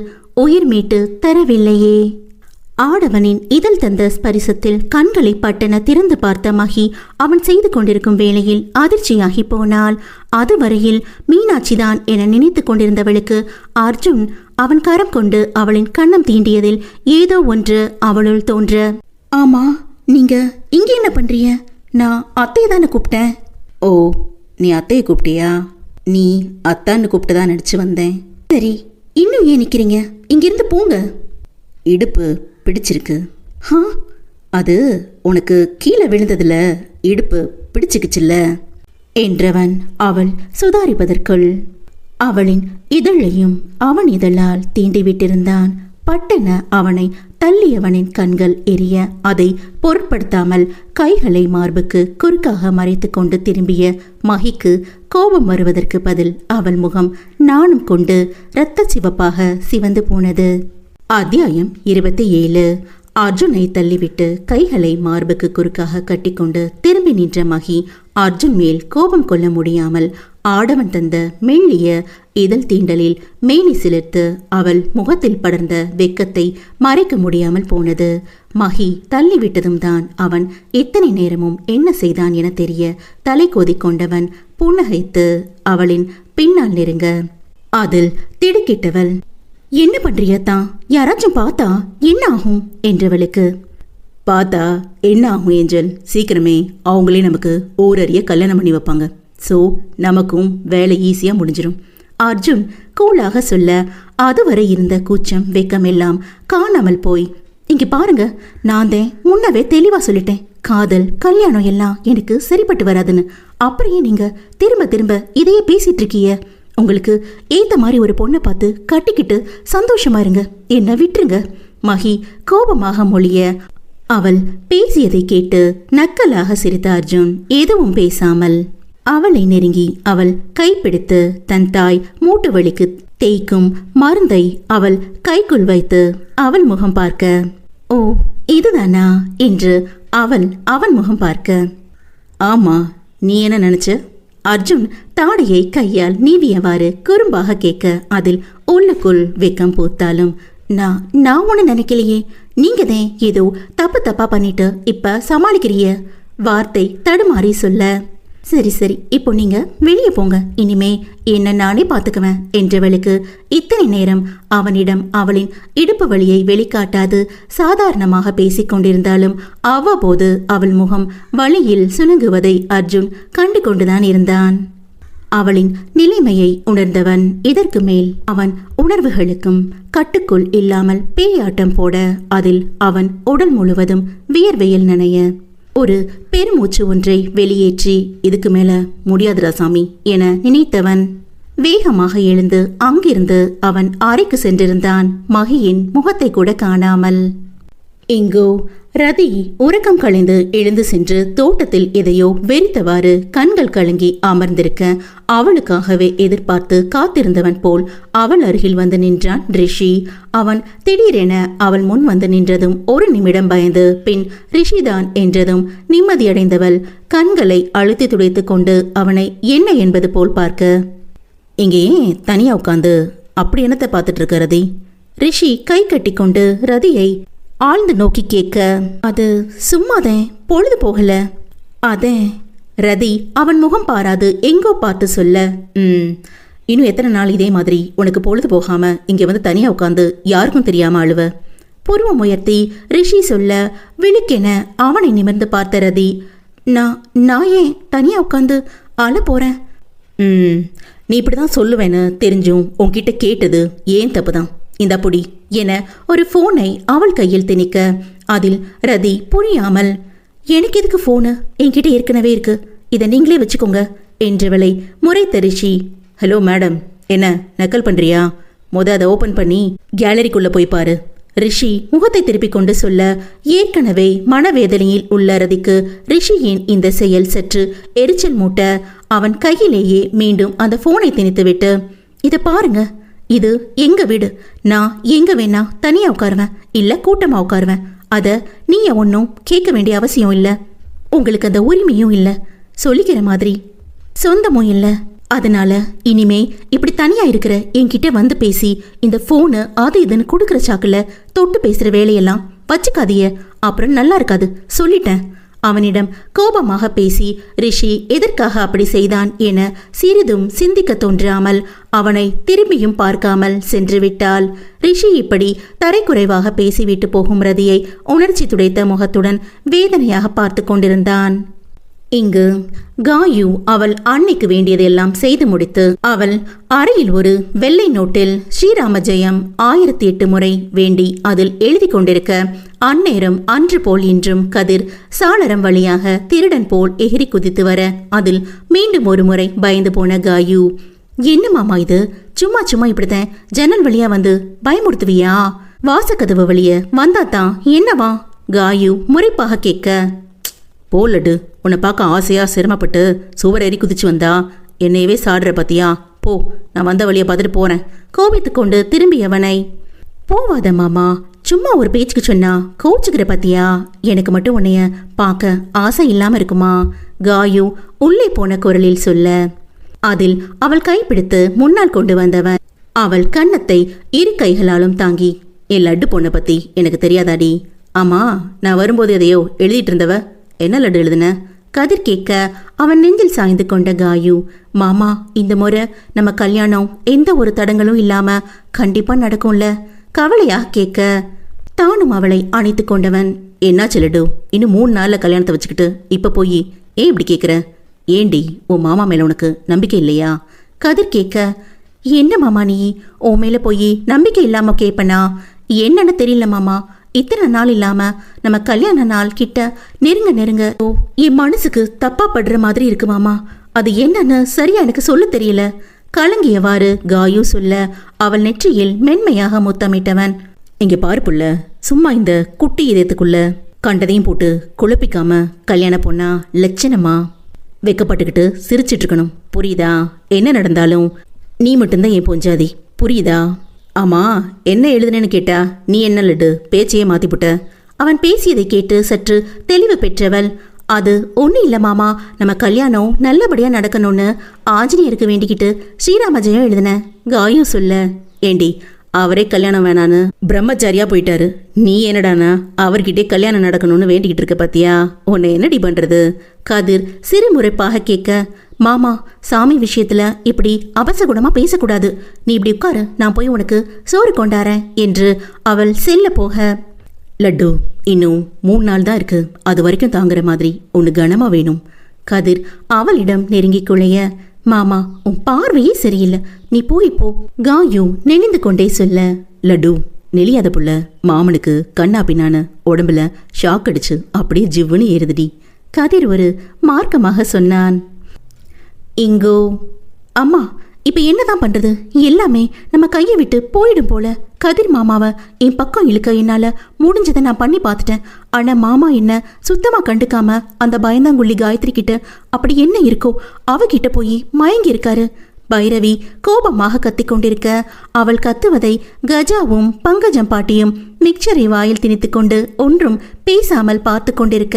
Speaker 1: உயிர் மீட்டு தரவில்லையே. ஆடவனின் இதழ் தந்த ஸ்பரிசத்தில் கண்களை பட்டென திறந்து பார்த்த மகி அவன் செய்து கொண்டிருக்கும் வேளையில் அதிர்ச்சியாகி போனாள். அதுவரையில் மீனாட்சிதான் என நினைத்து கொண்டிருந்தவளுக்கு அர்ஜுன் அவன் கரம் கொண்டு அவளின் கன்னம் தீண்டியதில் ஏதோ ஒன்று அவளுள் தோன்ற, ஆமா, நீங்க இங்க என்ன பண்றீங்க? நான் அத்தையை தானே கூப்பிட்டேன்.
Speaker 2: ஓ, நீ அத்தையை கூப்பிட்டியா? நீ அத்தான்னு கூப்பிட்டுதான் நினச்சி வந்தேன்.
Speaker 1: சரி, இன்னும் ஏன் நிற்கிறீங்க? இங்கிருந்து போங்க.
Speaker 2: இடுப்பு பிடிச்சிருக்கு.
Speaker 1: அது உனக்கு கீழே விழுந்ததுல இடுப்பு பிடிச்சிக்குச்சுல்ல என்றவன் அவள் சுதாரிப்பதற்குள் அவளின் இதழையும் அவன் இதழால் தீண்டிவிட்டிருந்தான். பட்டென அவனை தள்ளியவனின் கண்கள் எரிய அதை பொருட்படுத்தாமல் கைகளை மார்புக்கு குறுக்காக மறைத்து கொண்டு திரும்பிய மகிக்கு கோபம் வருவதற்கு பதில் அவள் முகம் நாணம் கொண்டு இரத்த சிவப்பாக சிவந்து போனது. அத்தியாயம் 27. அர்ஜுனை தள்ளிவிட்டு கைகளை மார்புக்கு குறுக்காக கட்டிக்கொண்டு திரும்பி நின்ற மகி அர்ஜுன் மேல் கோபம் கொள்ள முடியாமல் ஆடவன் தந்த மெல்லிய இதழ் தீண்டலில் மேனி சிலிர்த்து அவள் முகத்தில் படர்ந்த வெக்கத்தை மறைக்க முடியாமல் போனது. மகி தள்ளிவிட்டதும் தான் அவன் இத்தனை நேரமும் என்ன செய்தான் என தெரிய தலை கோதிக்கொண்டவன் புன்னகைத்து அவளின் பின்னால் நெருங்க அதில் திடுக்கிட்டவள், என்ன பண்றியத்தான்? யாராச்சும் பார்த்தா என்ன ஆகும் என்றவளுக்கு.
Speaker 2: பார்த்தா என்ன ஆகும் ஏஞ்சல்? சீக்கிரமே அவங்களே நமக்கு ஓரறிய கல்யாணம் பண்ணி வைப்பாங்க. ஸோ நமக்கும் வேலை ஈஸியாக முடிஞ்சிடும்.
Speaker 1: அர்ஜுன் கூலாக சொல்ல அதுவரை இருந்த கூச்சம் வெக்கம் எல்லாம் காணாமல் போய், இங்க பாருங்க, நான் தான் முன்னவே தெளிவா சொல்லிட்டேன், காதல் கல்யாணம் எல்லாம் எனக்கு சரிப்பட்டு வராதுன்னு. அப்படியே நீங்க திரும்ப திரும்ப இதையே பேசிட்டு இருக்கீங்க. உங்களுக்கு ஏத்த மாதிரி ஒரு பொண்ணை பார்த்து கட்டிக்கிட்டு சந்தோஷமா இருங்க, என்ன விட்டுருங்க. மகி கோபமாக மொழிய அவள் பேசியதை கேட்டு நக்கலாக சிரித்த அர்ஜுன் எதுவும் பேசாமல் அவளை நெருங்கி அவள் கைப்பிடித்து தன் தாய் மூட்டு வலிக்கு தேய்க்கும் மருந்தை அவள் கைக்குள் வைத்து அவள் முகம் பார்க்க, ஓ இதுதானா என்று அவன் முகம் பார்க்க,
Speaker 2: ஆமா, நீ என்ன நினைச்ச?
Speaker 1: அர்ஜுன் தாடையை கையால் நீவியவாறு குறும்பாக கேட்க அதில் உள்ளுக்குள் வெக்கம் பூத்தாலும், நான் ஒண்ணு நினைக்கலையே, நீங்க தான் ஏதோ தப்பா பண்ணிட்டு இப்ப சமாளிக்கிறிய. வார்த்தை தடுமாறி சொல்ல, சரி இப்போ நீங்க வெளியே போங்க, இனிமே என்ன நானே பார்த்துக்குவேன் என்றவளுக்கு இத்தனை நேரம் அவனிடம் அவளின் இடுப்பு வலியை வெளிக்காட்டாது சாதாரணமாக பேசிக் கொண்டிருந்தாலும் அவ்வப்போது அவள் முகம் வலியில் சுணங்குவதை அர்ஜுன் கண்டு கொண்டுதான் இருந்தான். அவளின் நிலைமையை உணர்ந்தவன் இதற்கு மேல் அவன் உணர்வுகளுக்கும் கட்டுக்குள் இல்லாமல் பேயாட்டம் போட அதில் அவன் உடல் முழுவதும் வியர்வையில் நனைய ஒரு பெருமூச்சு ஒன்றை வெளியேற்றி, இதுக்கு மேல முடியாதுடா சாமி என நினைத்தவன் வேகமாக எழுந்து அங்கிருந்து அவன் அறைக்கு சென்றிருந்தான். மகியின் முகத்தை கூட காணாமல். எங்கோ ரதி உறக்கம் களைந்து எழுந்து சென்று தோட்டத்தில் எதையோ வெறித்தவாறு கண்கள் கலங்கி அமர்ந்திருக்க அவளுக்காகவே எதிர்பார்த்து காத்திருந்தவன் போல் அவள் அருகில் வந்து நின்றான் ரிஷி. அவன் திடீரென அவள் முன் வந்து நின்றதும் ஒரு நிமிடம் பயந்து பின் ரிஷிதான் என்றதும் நிம்மதியடைந்தவள் கண்களை அழுத்தி துடைத்து கொண்டு அவனை என்ன என்பது போல் பார்க்க,
Speaker 2: இங்கே தனியா உட்காந்து அப்படி என்னத்தை பார்த்துட்டு இருக்க ரதி?
Speaker 1: ரிஷி கை கட்டி கொண்டு ரதியை ஆழ்ந்து நோக்கி கேட்க, அது சும்மாதேன், பொழுது போகல. அதே ரதி அவன் முகம் பாராது எங்கோ பார்த்து சொல்ல,
Speaker 2: இன்னும் எத்தனை நாள் இதே மாதிரி உனக்கு பொழுது போகாம இங்கே வந்து தனியா உட்காந்து யாருக்கும் தெரியாம அழுவ?
Speaker 1: புருவம் உயர்த்தி ரிஷி சொல்ல விழுக்கென அவனை நிமிர்ந்து பார்த்த ரதி, நான் ஏன் தனியா உட்காந்து அழ போறேன்?
Speaker 2: நீ இப்படிதான் சொல்லுவேன்னு தெரிஞ்சும் உன்கிட்ட கேட்டது ஏன் தப்புதான். இந்த புடி
Speaker 1: என ஒரு போனை அவள் கையில் திணிக்க அதில் ரதி புரியாமல், எனக்கு எதுக்கு போனு? என்கிட்ட ஏற்கனவே இருக்கு, இதை நீங்களே வச்சுக்கோங்க என்றவளை முறைத்த ரிஷி,
Speaker 2: ஹலோ மேடம், என்ன நக்கல் பண்றியா? அதை ஓபன் பண்ணி கேலரிக்குள்ள போய் பாரு.
Speaker 1: ரிஷி முகத்தை திருப்பிக் கொண்டு சொல்ல ஏற்கனவே மனவேதனையில் உள்ள ரதிக்கு ரிஷியின் இந்த செயல் சற்று எரிச்சல் மூட்ட அவன் கையிலேயே மீண்டும் அந்த போனை திணித்துவிட்டு, இதை பாருங்க, இது எங்க வீடு, நான் எங்க வேணா தனியா உட்காருவேன், இல்ல கூட்டமா உட்காருவேன். அத நீங்க ஒன்னும் கேட்க வேண்டிய அவசியம் இல்ல, உங்களுக்கு அந்த உரிமையும் இல்ல, சொல்லிக்கிற மாதிரி சொந்தமும் இல்ல. அதனால இனிமே இப்படி தனியா இருக்கிற என்கிட்ட வந்து பேசி இந்த போனு அது இதுன்னு கொடுக்குற சாக்குல தொட்டு பேசுற வேலையெல்லாம் வச்சுக்காதிய, அப்புறம் நல்லா இருக்காது, சொல்லிட்டேன். அவனிடம் கோபமாக பேசி ரிஷி எதற்காக அப்படி செய்தான் என சிறிதும் சிந்திக்க தோன்றாமல் அவனை திரும்பியும் பார்க்காமல் சென்று விட்டாள். ரிஷி இப்படி தரைக்குறைவாக பேசிவிட்டு போகும் ரதியை உணர்ச்சி துடைத்த முகத்துடன் வேதனையாக பார்த்து கொண்டிருந்தான். இங்கு காயு அவள் அன்னைக்கு வேண்டியதெல்லாம் செய்து முடித்து அவள் அறையில் ஒரு வெள்ளை நோட்டில் ஸ்ரீராம ஜெயம் 1008 முறை வேண்டி அதில் எழுதி கொண்டிருக்க, அந்நேரம் அன்று போல் இன்றும் கதிர் சாளரம் வழியாக திருடன் போல் எகிரி குதித்து வர அதில் மீண்டும் ஒரு முறை பயந்து போன காயு. என்ன மாமா இது, சும்மா சும்மா இப்படித்தான் ஜன்னல் வழியா வந்து பயமுறுத்துவியா? வாசக்கதவு வழிய வந்தாதான் என்னவா? காயு முறைப்பாக கேட்க,
Speaker 2: போலடு, உன்னை பார்க்க ஆசையா சிரமப்பட்டு சுவர் ஏறி குதிச்சு வந்தா என்னையவே சாடுற பத்தியா? போ, நான் வந்த வழியை பார்த்துட்டு போறேன்.
Speaker 1: கோபித்து கொண்டு திரும்பியவனை, போவாத மாமா, சும்மா ஒரு பேச்சுக்கு சொன்னா கோச்சுக்கிற பத்தியா? எனக்கு மட்டும் உன்னைய பார்க்க ஆசை இல்லாம இருக்குமா? காயு உள்ளே போன குரலில் சொல்ல, அதில் அவள் கைப்பிடித்து முன்னால் கொண்டு வந்தவன் அவள் கன்னத்தை இரு கைகளாலும் தாங்கி, என் லட்டு பொண்ணை பத்தி எனக்கு தெரியாதாடி?
Speaker 2: ஆமா, நான் வரும்போது எதையோ எழுதிட்டு இருந்தவ, என்ன லட்டு எழுதுன?
Speaker 1: கதிர் கேட்க அவன் நெஞ்சில் சாய்ந்து கொண்ட காயு, மாமா இந்த முறை நம்ம கல்யாணம் எந்த ஒரு தடங்களும் இல்லாம கண்டிப்பா நடக்கும்ல? கவலையா கேட்க தானும் அவளை அணைத்து கொண்டவன்,
Speaker 2: என்னாச்சு லட்டு, இன்னும் 3 நாள்ல கல்யாணத்தை வச்சுக்கிட்டு இப்ப போய் ஏன் இப்படி கேட்குற? ஏண்டி, உன் மாமா மேல உனக்கு நம்பிக்கை இல்லையா?
Speaker 1: கதிர் கேட்க, என்ன மாமா நீ உன் மேல போய் நம்பிக்கை இல்லாம கேட்பனா? என்னன்னு தெரியல மாமா, இத்தனை நாள் இல்லாம நம்ம கல்யாண நாள் கிட்ட நெருங்க என் மனசுக்கு தப்பா படுற மாதிரி இருக்கு மாமா. அது என்னன்னு சரியா எனக்கு சொல்ல தெரியல. கலங்கியவாறு காயு சொல்ல அவள் நெற்றியில் மென்மையாக முத்தமிட்டவன்,
Speaker 2: இங்க பாரு புள்ள, சும்மா இந்த குட்டி இதயத்துக்குள்ள கண்டதையும் போட்டு குழப்பிக்காம கல்யாணம் பொண்ணா லட்சணமா வெக்கப்பட்டுக்கிட்டு சிரிச்சிட்டு இருக்கணும், புரியுதா? என்ன நடந்தாலும் நீ மட்டும்தான் என் பொஞ்சாதி, புரியுதா? ஆமா, என்ன எழுதுனேன்னு கேட்டா நீ என்ன லட்டு பேச்சையே மாத்திப்புட்ட?
Speaker 1: அவன் பேசியதை கேட்டு சற்று தெளிவு பெற்றவள், அது ஒன்றும் இல்லை மாமா, நம்ம கல்யாணம் நல்லபடியா நடக்கணும்னு ஆஞ்சநேயருக்கு வேண்டிக்கிட்டு ஸ்ரீராம ஜெயம் எழுதின.
Speaker 2: காயும் சொல்ல, ஏண்டி அவரே கல்யாணம் வேணான்னு பிரம்மச்சாரியா போயிட்டாரு, நீ என்னடானா அவர்கிட்டே கல்யாணம் நடக்கணும்னு வேண்டிக்கிட்டு இருக்க பத்தியா? உன்னை என்னடி பண்றது?
Speaker 1: கதிர் சிறுமுறைப்பாக கேட்க, மாமா சாமி விஷயத்துல இப்படி அபசகுணமா பேசக்கூடாது, நீ இப்படி உட்காரு, நான் போய் உனக்கு சோறு கொண்டாரேன் என்று அவள் செல்ல போக,
Speaker 2: லட்டு இன்னும் 3 நாள் தான் இருக்கு, அது வரைக்கும் தாங்குற மாதிரி ஒன்று கனமா வேணும்.
Speaker 1: கதிர் அவளிடம் நெருங்கி குழைய, மாமா உன் பார்வையே சரியில்லை, நீ போய் போ. காயு நெளிந்து கொண்டே சொல்ல,
Speaker 2: லட்டு நெளியாத புள்ள, மாமனுக்கு கண்ணா பின்னான்னு உடம்புல ஷாக் அடிச்சு அப்படியே ஜிவ்வுன்னு ஏறுதுடி.
Speaker 1: கதிர் ஒரு மார்க்கமாக சொன்னான். இங்கோ அம்மா இப்ப என்னதான் பண்றது, எல்லாமே நம்ம கையை விட்டு போயிடும் போல. கதிர் மாமாவை என் பக்கம் இழுக்க என்னால முடிஞ்சதை நான் பண்ணி பார்த்துட்டேன். ஆனா மாமா என்ன சுத்தமா கண்டுக்காம அந்த பயந்தாங்குள்ளி காயத்ரி கிட்ட அப்படி என்ன இருக்கோ அவகிட்ட போய் மயங்கி இருக்காரு. பைரவி கோபமாக கத்திக்கொண்டிருக்க அவள் கத்துவதை கஜாவும் பங்கஜம் பாட்டியும் மிக்சரை வாயில் திணித்து கொண்டு ஒன்றும் பேசாமல் பார்த்து கொண்டிருக்க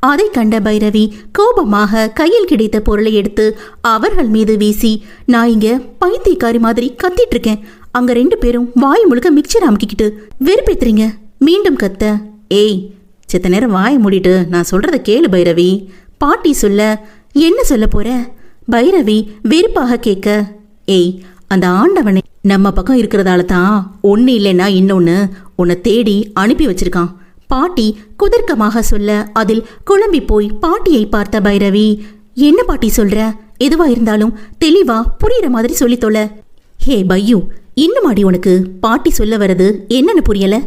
Speaker 1: அதை கண்ட பைரவி கோபமாக கையில் கிடைத்த பொருளை எடுத்து அவர்கள் மீது வீசி, நான் இங்க பைத்தியக்காரி மாதிரி கத்திட்டு இருக்கேன், அங்க 2 பேரும் வாய் முழுக்க மிக்சர் அமுக்கிக்கிட்டு வெறுப்பேத்துறீங்க. மீண்டும் கத்த,
Speaker 2: ஏய் செத்த நேரம் வாய் மூடிட்டு நான் சொல்றத கேளு பைரவி.
Speaker 1: பாட்டி சொல்ல, என்ன சொல்ல போற? பைரவி வெறுப்பாக கேட்க,
Speaker 2: ஏய் அந்த ஆண்டவனை நம்ம பக்கம் இருக்கிறதால தான் ஒன்று இல்லைன்னா இன்னொன்று உன்னை தேடி அனுப்பி வச்சிருக்கான்.
Speaker 1: பாட்டி குதர்க்கமாக சொல்ல அதில் குழம்பி போய் பாட்டியை பார்த்த பைரவி, என்ன பாட்டி சொல்ற? எதுவா இருந்தாலும் தெளிவா புரியுற மாதிரி சொல்லி தொலை.
Speaker 2: ஹே பையு, இன்னும் அடி உனக்கு பாட்டி சொல்ல வர்றது என்னன்னு புரியல?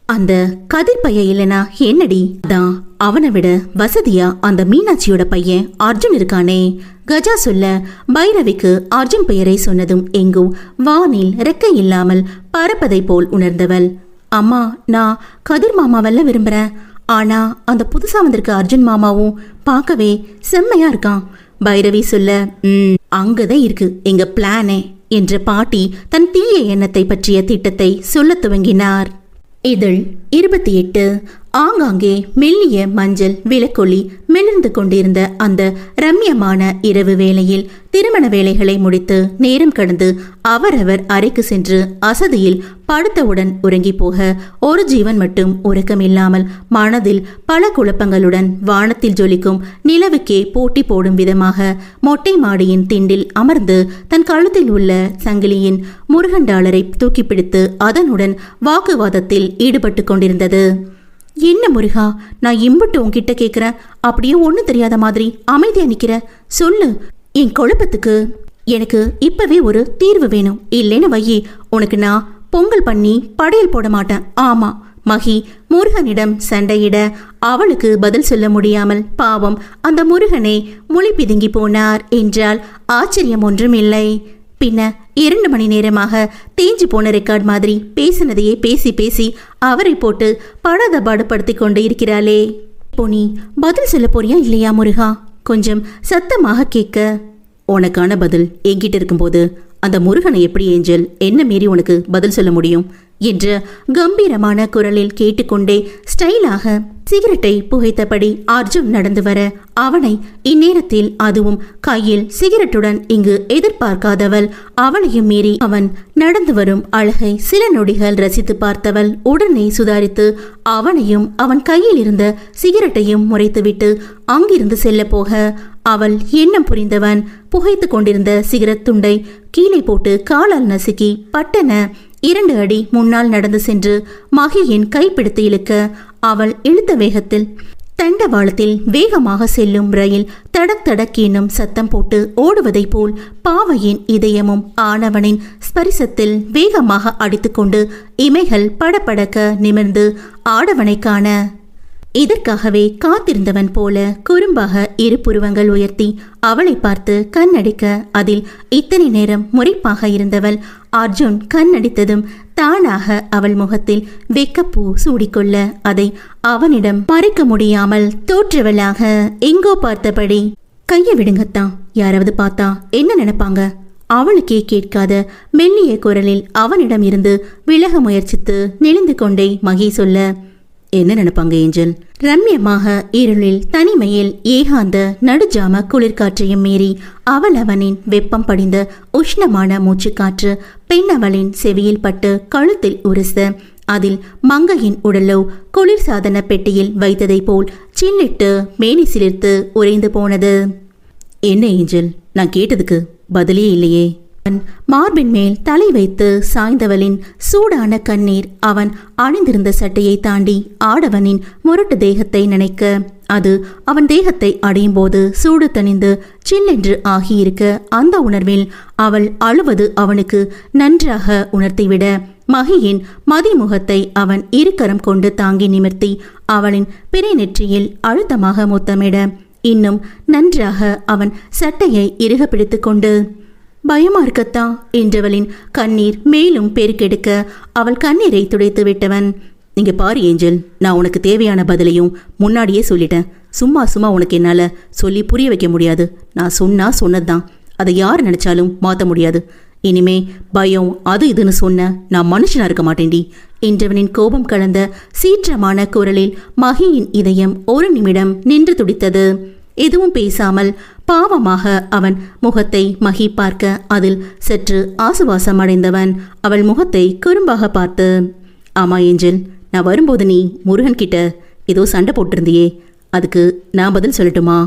Speaker 1: அந்த கதிர் பையன் இல்லைனா என்னடி?
Speaker 2: தான் அவனை விட வசதியா அந்த மீனாட்சியோட பையன் அர்ஜுன் இருக்கானே.
Speaker 1: கஜா சொல்ல பைரவிக்கு அர்ஜுன் பெயரை சொன்னதும் எங்கும் வானில் ரெக்கை இல்லாமல் பறப்பதை போல் உணர்ந்தவள், அம்மா நான் கதிர் மாமாவல்ல விரும்புறேன், ஆனா அந்த புதுசா வந்திருக்க அர்ஜுன் மாமாவும் பார்க்கவே செம்மையா இருக்கான்.
Speaker 2: பைரவி சொல்ல, அங்கதான் இருக்கு எங்க பிளானே என்ற பாட்டி தன் தீய எண்ணத்தை பற்றிய திட்டத்தை சொல்ல துவங்கினார்.
Speaker 1: இதழ் 28 ஆங்காங்கே மெல்லிய மஞ்சள் விளக்கொளி மிளர்ந்து கொண்டிருந்த அந்த ரம்யமான இரவு வேளையில் திருமண வேலைகளை முடித்து நேரம் கடந்து அவரவர் அறைக்கு சென்று அசதியில் படுத்தவுடன் உறங்கி போக ஒரு ஜீவன் மட்டும் உறக்கமில்லாமல் மனதில் பல குழப்பங்களுடன் வானத்தில் ஜொலிக்கும் நிலவுக்கே போட்டி போடும் விதமாக மொட்டை மாடியின் திண்டில் அமர்ந்து தன் கழுத்தில் உள்ள சங்கிலியின் முருகன் டாலரை தூக்கி பிடித்து அதனுடன் வாக்குவாதத்தில் ஈடுபட்டு கொண்டிருந்தது. என்ன முருகா, நான் இம்புட்டு உன்கிட்ட கேட்குறேன், அப்படியே ஒன்றும் தெரியாத மாதிரி அமைதியா நிற்கிற, சொல்லு. என் குழப்பத்துக்கு எனக்கு இப்பவே ஒரு தீர்வு வேணும். இல்லைன்னு வையி, உனக்கு நான் பொங்கல் பண்ணி படையல் போட மாட்டேன். ஆமா. மகி முருகனிடம் சண்டையிட அவளுக்கு பதில் சொல்ல முடியாமல் பாவம் அந்த முருகனை மொழி பிதுங்கி போனார் என்றால் ஆச்சரியம் ஒன்றும் இல்லை. பின்ன 2 மணி நேரமாக தேஞ்சு போன ரெக்கார்ட் மாதிரி பேசினதையே பேசி பேசி அவரை போட்டு படாதபாடுபடுத்தி கொண்டு இருக்கிறாளே. இப்போ நீ பதில் சொல்ல போறியா இல்லையா முருகா? கொஞ்சம் சத்தமாக கேட்க. உனக்கான பதில் என்கிட்ட இருக்கும்போது அந்த முருகனை எப்படி ஏஞ்சல் என்ன மீறி உனக்கு பதில் சொல்ல முடியும் என்று கம்பீரமான குரலில் கேட்டுக்கொண்டே ஸ்டைலாக சிகரெட்டை புகைத்தபடி அர்ஜுன் நடந்து வர அவனை இந்நேரத்தில் அதுவும் கையில் சிகரெட்டுடன் இங்கு எதிர்பார்க்காதவள் அவளையும் மீறி அவன் நடந்து வரும் அழகை சில நொடிகள் ரசித்து பார்த்தவள் உடனே சுதாரித்து அவனையும் அவன் கையில் இருந்த சிகரெட்டையும் முறைத்துவிட்டு அங்கிருந்து செல்ல போக அவள் எண்ணம் புரிந்தவன் புகைத்து கொண்டிருந்த சிகரெட் துண்டை கீழே போட்டு காலால் நசுக்கி பட்டன 2 அடி முன்னால் நடந்து சென்று மகியின் கைப்பிடித்து இழுக்க அவள் இழுத்த வேகத்தில் தண்டவாளத்தில் வேகமாக செல்லும் ரயில் தடக் தடக் என்னும் சத்தம் போட்டு ஓடுவதை போல் பாவையின் இதயமும் ஆணவனின் ஸ்பரிசத்தில் வேகமாக அடித்துக்கொண்டு இமைகள் படபடக்க நிமிர்ந்து ஆடவனை காண இதற்காகவே காத்திருந்தவன் போல குறும்பாக 2 புருவங்கள் உயர்த்தி அவளை பார்த்து கண்ணடிக்க அதில் இத்தனை நேரம் முறைப்பாக இருந்தவள் அர்ஜுன் கண்ணடித்ததும் தானாக அவள் முகத்தில் வெக்கப்பூ சூடிக்கொள்ள அதை அவனிடம் மறைக்க முடியாமல் தோற்றவளாக எங்கோ பார்த்தபடி கையை விடுங்கத்தான், யாராவது பார்த்தா என்ன நினைப்பாங்க? அவளுக்கே கேட்காத மெல்லிய குரலில் அவனிடம் இருந்து விலக முயற்சித்து நெளிந்து கொண்டே மகி சொல்ல, என்ன நினைப்பாங்க ஏஞ்சல்? ரம்யமாக இருளில் தனிமையில் ஏகாந்த நடுஜாம குளிர்காற்றையும் மீறி அவள் அவனின் வெப்பம் படிந்த உஷ்ணமான மூச்சுக்காற்று பெண் அவளின் செவியில் பட்டு கழுத்தில் உரச அதில் மங்கையின் உடலோ குளிர் சாதன பெட்டியில் வைத்ததை போல் சில்லிட்டு மேனி சிலிர்த்து உறைந்து போனது. என்ன ஏஞ்சல், நான் கேட்டதுக்கு பதிலே இல்லையே. மார்பின் மேல் தலை வைத்து சாய்ந்தவளின் சூடான கண்ணீர் அவன் அணிந்திருந்த சட்டையை தாண்டி ஆடவனின் முரட்டு தேகத்தை நினைக்க அது அவன் தேகத்தை அடையும் போது சூடு தணிந்து சில்லென்று ஆகியிருக்க அந்த உணர்வில் அவள் அழுவது அவனுக்கு நன்றாக உணர்த்திவிட மகியின் மதிமுகத்தை அவன் 2 கரம் கொண்டு தாங்கி நிமிர்த்தி அவளின் பிறை நெற்றியில் அழுத்தமாக முத்தமிட இன்னும் நன்றாக அவன் சட்டையை இறுக பிடித்து கொண்டு பயமா இருக்கத்தா என்றவளின் கண்ணீர் மேலும் பெருக்கெடுக்க அவள் கண்ணீரை துடைத்து விட்டவன், நீங்க பாரு ஏஞ்சல், நான் உனக்கு தேவையான பதிலையும் முன்னாடியே சொல்லிட்டேன். சும்மா சும்மா உனக்கு என்னால சொல்லி புரிய வைக்க முடியாது. நான் சொன்னதுதான், அதை யார் நினைச்சாலும் மாற்ற முடியாது. இனிமே பயம் அது இதுன்னு சொன்ன நான் மனுஷனா இருக்க மாட்டேன்டி என்றவனின் கோபம் கலந்த சீற்றமான குரலில் மகியின் இதயம் 1 நிமிடம் நின்று துடித்தது. எதுவும் பேசாமல் பாவமாக அவன் முகத்தை மகி பார்க்க அதில் சற்று ஆசுவாசம் அடைந்தவன் அவள் முகத்தை குறும்பாக பார்த்து, ஆமா ஏஞ்சல், நான் வரும்போது நீ முருகன் கிட்ட ஏதோ சண்டை போட்டிருந்தியே, அதுக்கு நான் பதில் சொல்லட்டுமா?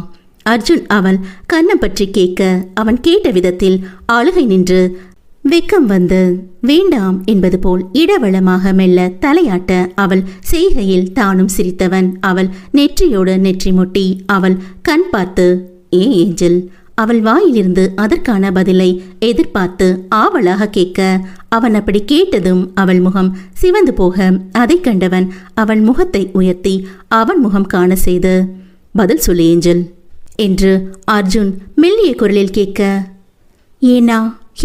Speaker 1: அர்ஜுன் அவள் கண்ணம் பற்றி கேட்க அவன் கேட்ட விதத்தில் அழுகை நின்று வெக்கம் வந்து வேண்டாம் என்பது போல் இடவளமாக மெல்ல தலையாட்ட அவள் செய்கையில் தானும் சிரித்தவன் அவள் நெற்றியோடு நெற்றி முட்டி அவள் கண் பார்த்து, ஏஞ்சல், அவள் வாயிலிருந்து அதற்கான பதிலை எதிர்பார்த்து ஆவலாக கேட்க அவன் அப்படி கேட்டதும் அவள் முகம் சிவந்து போக அதை கண்டவன் அவள் முகத்தை உயர்த்தி அவன் முகம் காண செய்து, பதில் சொல்லு ஏஞ்சல் என்று அர்ஜுன் மெல்லிய குரலில் கேட்க, ஏனா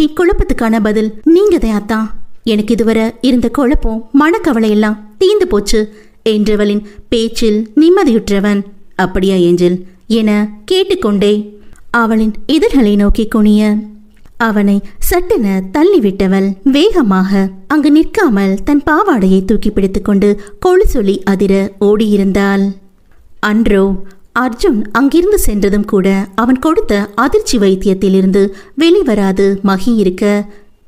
Speaker 1: இக்குழப்பத்துக்கான பதில் நீங்க தான். எனக்கு இதுவரை இருந்த குழப்பம் மனக்கவலை எல்லாம் தீந்து போச்சு என்றவளின் பேச்சில் நிம்மதியுற்றவன், அப்படியா ஏஞ்சல் என கேட்டுக்கொண்டே அவளின் இதழ்களை நோக்கி குனிய அவனை சட்டென தள்ளிவிட்டவள் வேகமாக அங்கு நிற்காமல் தன் பாவாடையை தூக்கி பிடித்துக்கொண்டு கொலுசொலி அதிர ஓடியிருந்தாள். அன்றோ அர்ஜுன் அங்கிருந்து சென்றதும் கூட அவன் கொடுத்த அதிர்ச்சி வைத்தியத்திலிருந்து வெளிவராது மகி இருக்க,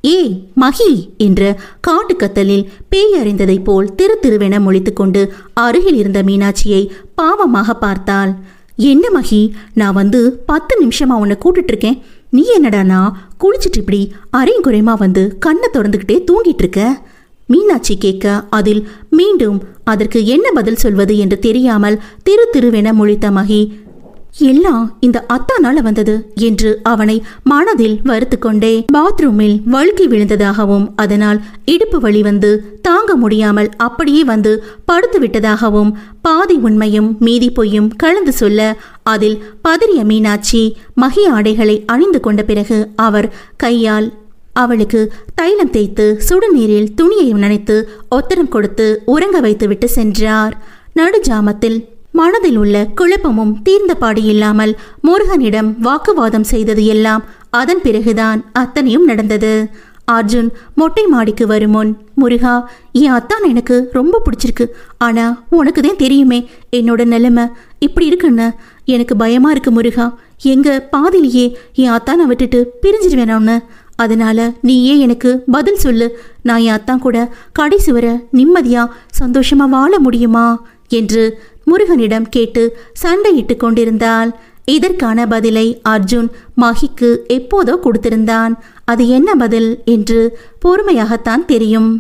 Speaker 1: ஏய் மகி என்ற காட்டு கத்தலில் பேய் அறிந்ததைப் போல் திரு திருவென முழித்துக்கொண்டு அருகில் இருந்த மீனாட்சியை பாவமாக பார்த்தாள். என்ன மகி, நான் வந்து 10 நிமிஷமா உன்னை கூட்டிட்டு இருக்கேன், நீ என்னடானா குளிச்சுட்டு இப்படி அரையும் குறையுமா வந்து கண்ணை திறந்துக்கிட்டே தூங்கிட்டு இருக்க? மீனாட்சி கேட்க அதில் மீண்டும் அதற்கு என்ன பதில் சொல்வது என்று தெரியாமல் திரு திருவென முழித்த மகி, எல்லாம் இந்த அத்தானால வந்தது என்று அவனை மனதில் வருத்து கொண்டே பாத்ரூமில் வழுக்கி விழுந்ததாகவும் அதனால் இடுப்பு வலி வந்து தாங்க முடியாமல் அப்படியே வந்து படுத்து விட்டதாகவும் பாதி உண்மையும் மீதி பொய்யும் கலந்து சொல்ல அதில் பதறிய மீனாட்சி மகி ஆடைகளை அணிந்து கொண்ட பிறகு அவர் கையால் அவளுக்கு தைலம் தேய்த்து சுடுநீரில் துணியை நனைத்து ஒத்தரம் கொடுத்து உறங்க வைத்துவிட்டு சென்றார். நடுஜாமத்தில் மனதில் உள்ள குழப்பமும் தீர்ந்தபாடு இல்லாமல் முருகனிடம் வாக்குவாதம் செய்தது எல்லாம் அதன் பிறகுதான் அத்தனையும் நடந்தது. அர்ஜுன் மொட்டை மாடிக்கு வரும் முன், முருகா, என் அத்தான் எனக்கு ரொம்ப பிடிச்சிருக்கு, ஆனா உனக்கு தான் தெரியுமே என்னோட நிலைமை இப்படி இருக்குன்னு. எனக்கு பயமா இருக்கு முருகா, எங்க பாதிலேயே என் அத்தானை விட்டுட்டு பிரிஞ்சிருவேனோன்னு. அதனால நீயே எனக்கு பதில் சொல்லு, நான் என் அத்தான் கூட கடைசி வர நிம்மதியா சந்தோஷமா வாழ முடியுமா என்று முருகனிடம் கேட்டு சண்டையிட்டு கொண்டிருந்தாள். இதற்கான பதிலை அர்ஜுன் மகிக்கு எப்போதோ கொடுத்திருந்தான். அது என்ன பதில் என்று பொறுமையாகத்தான் தெரியும்.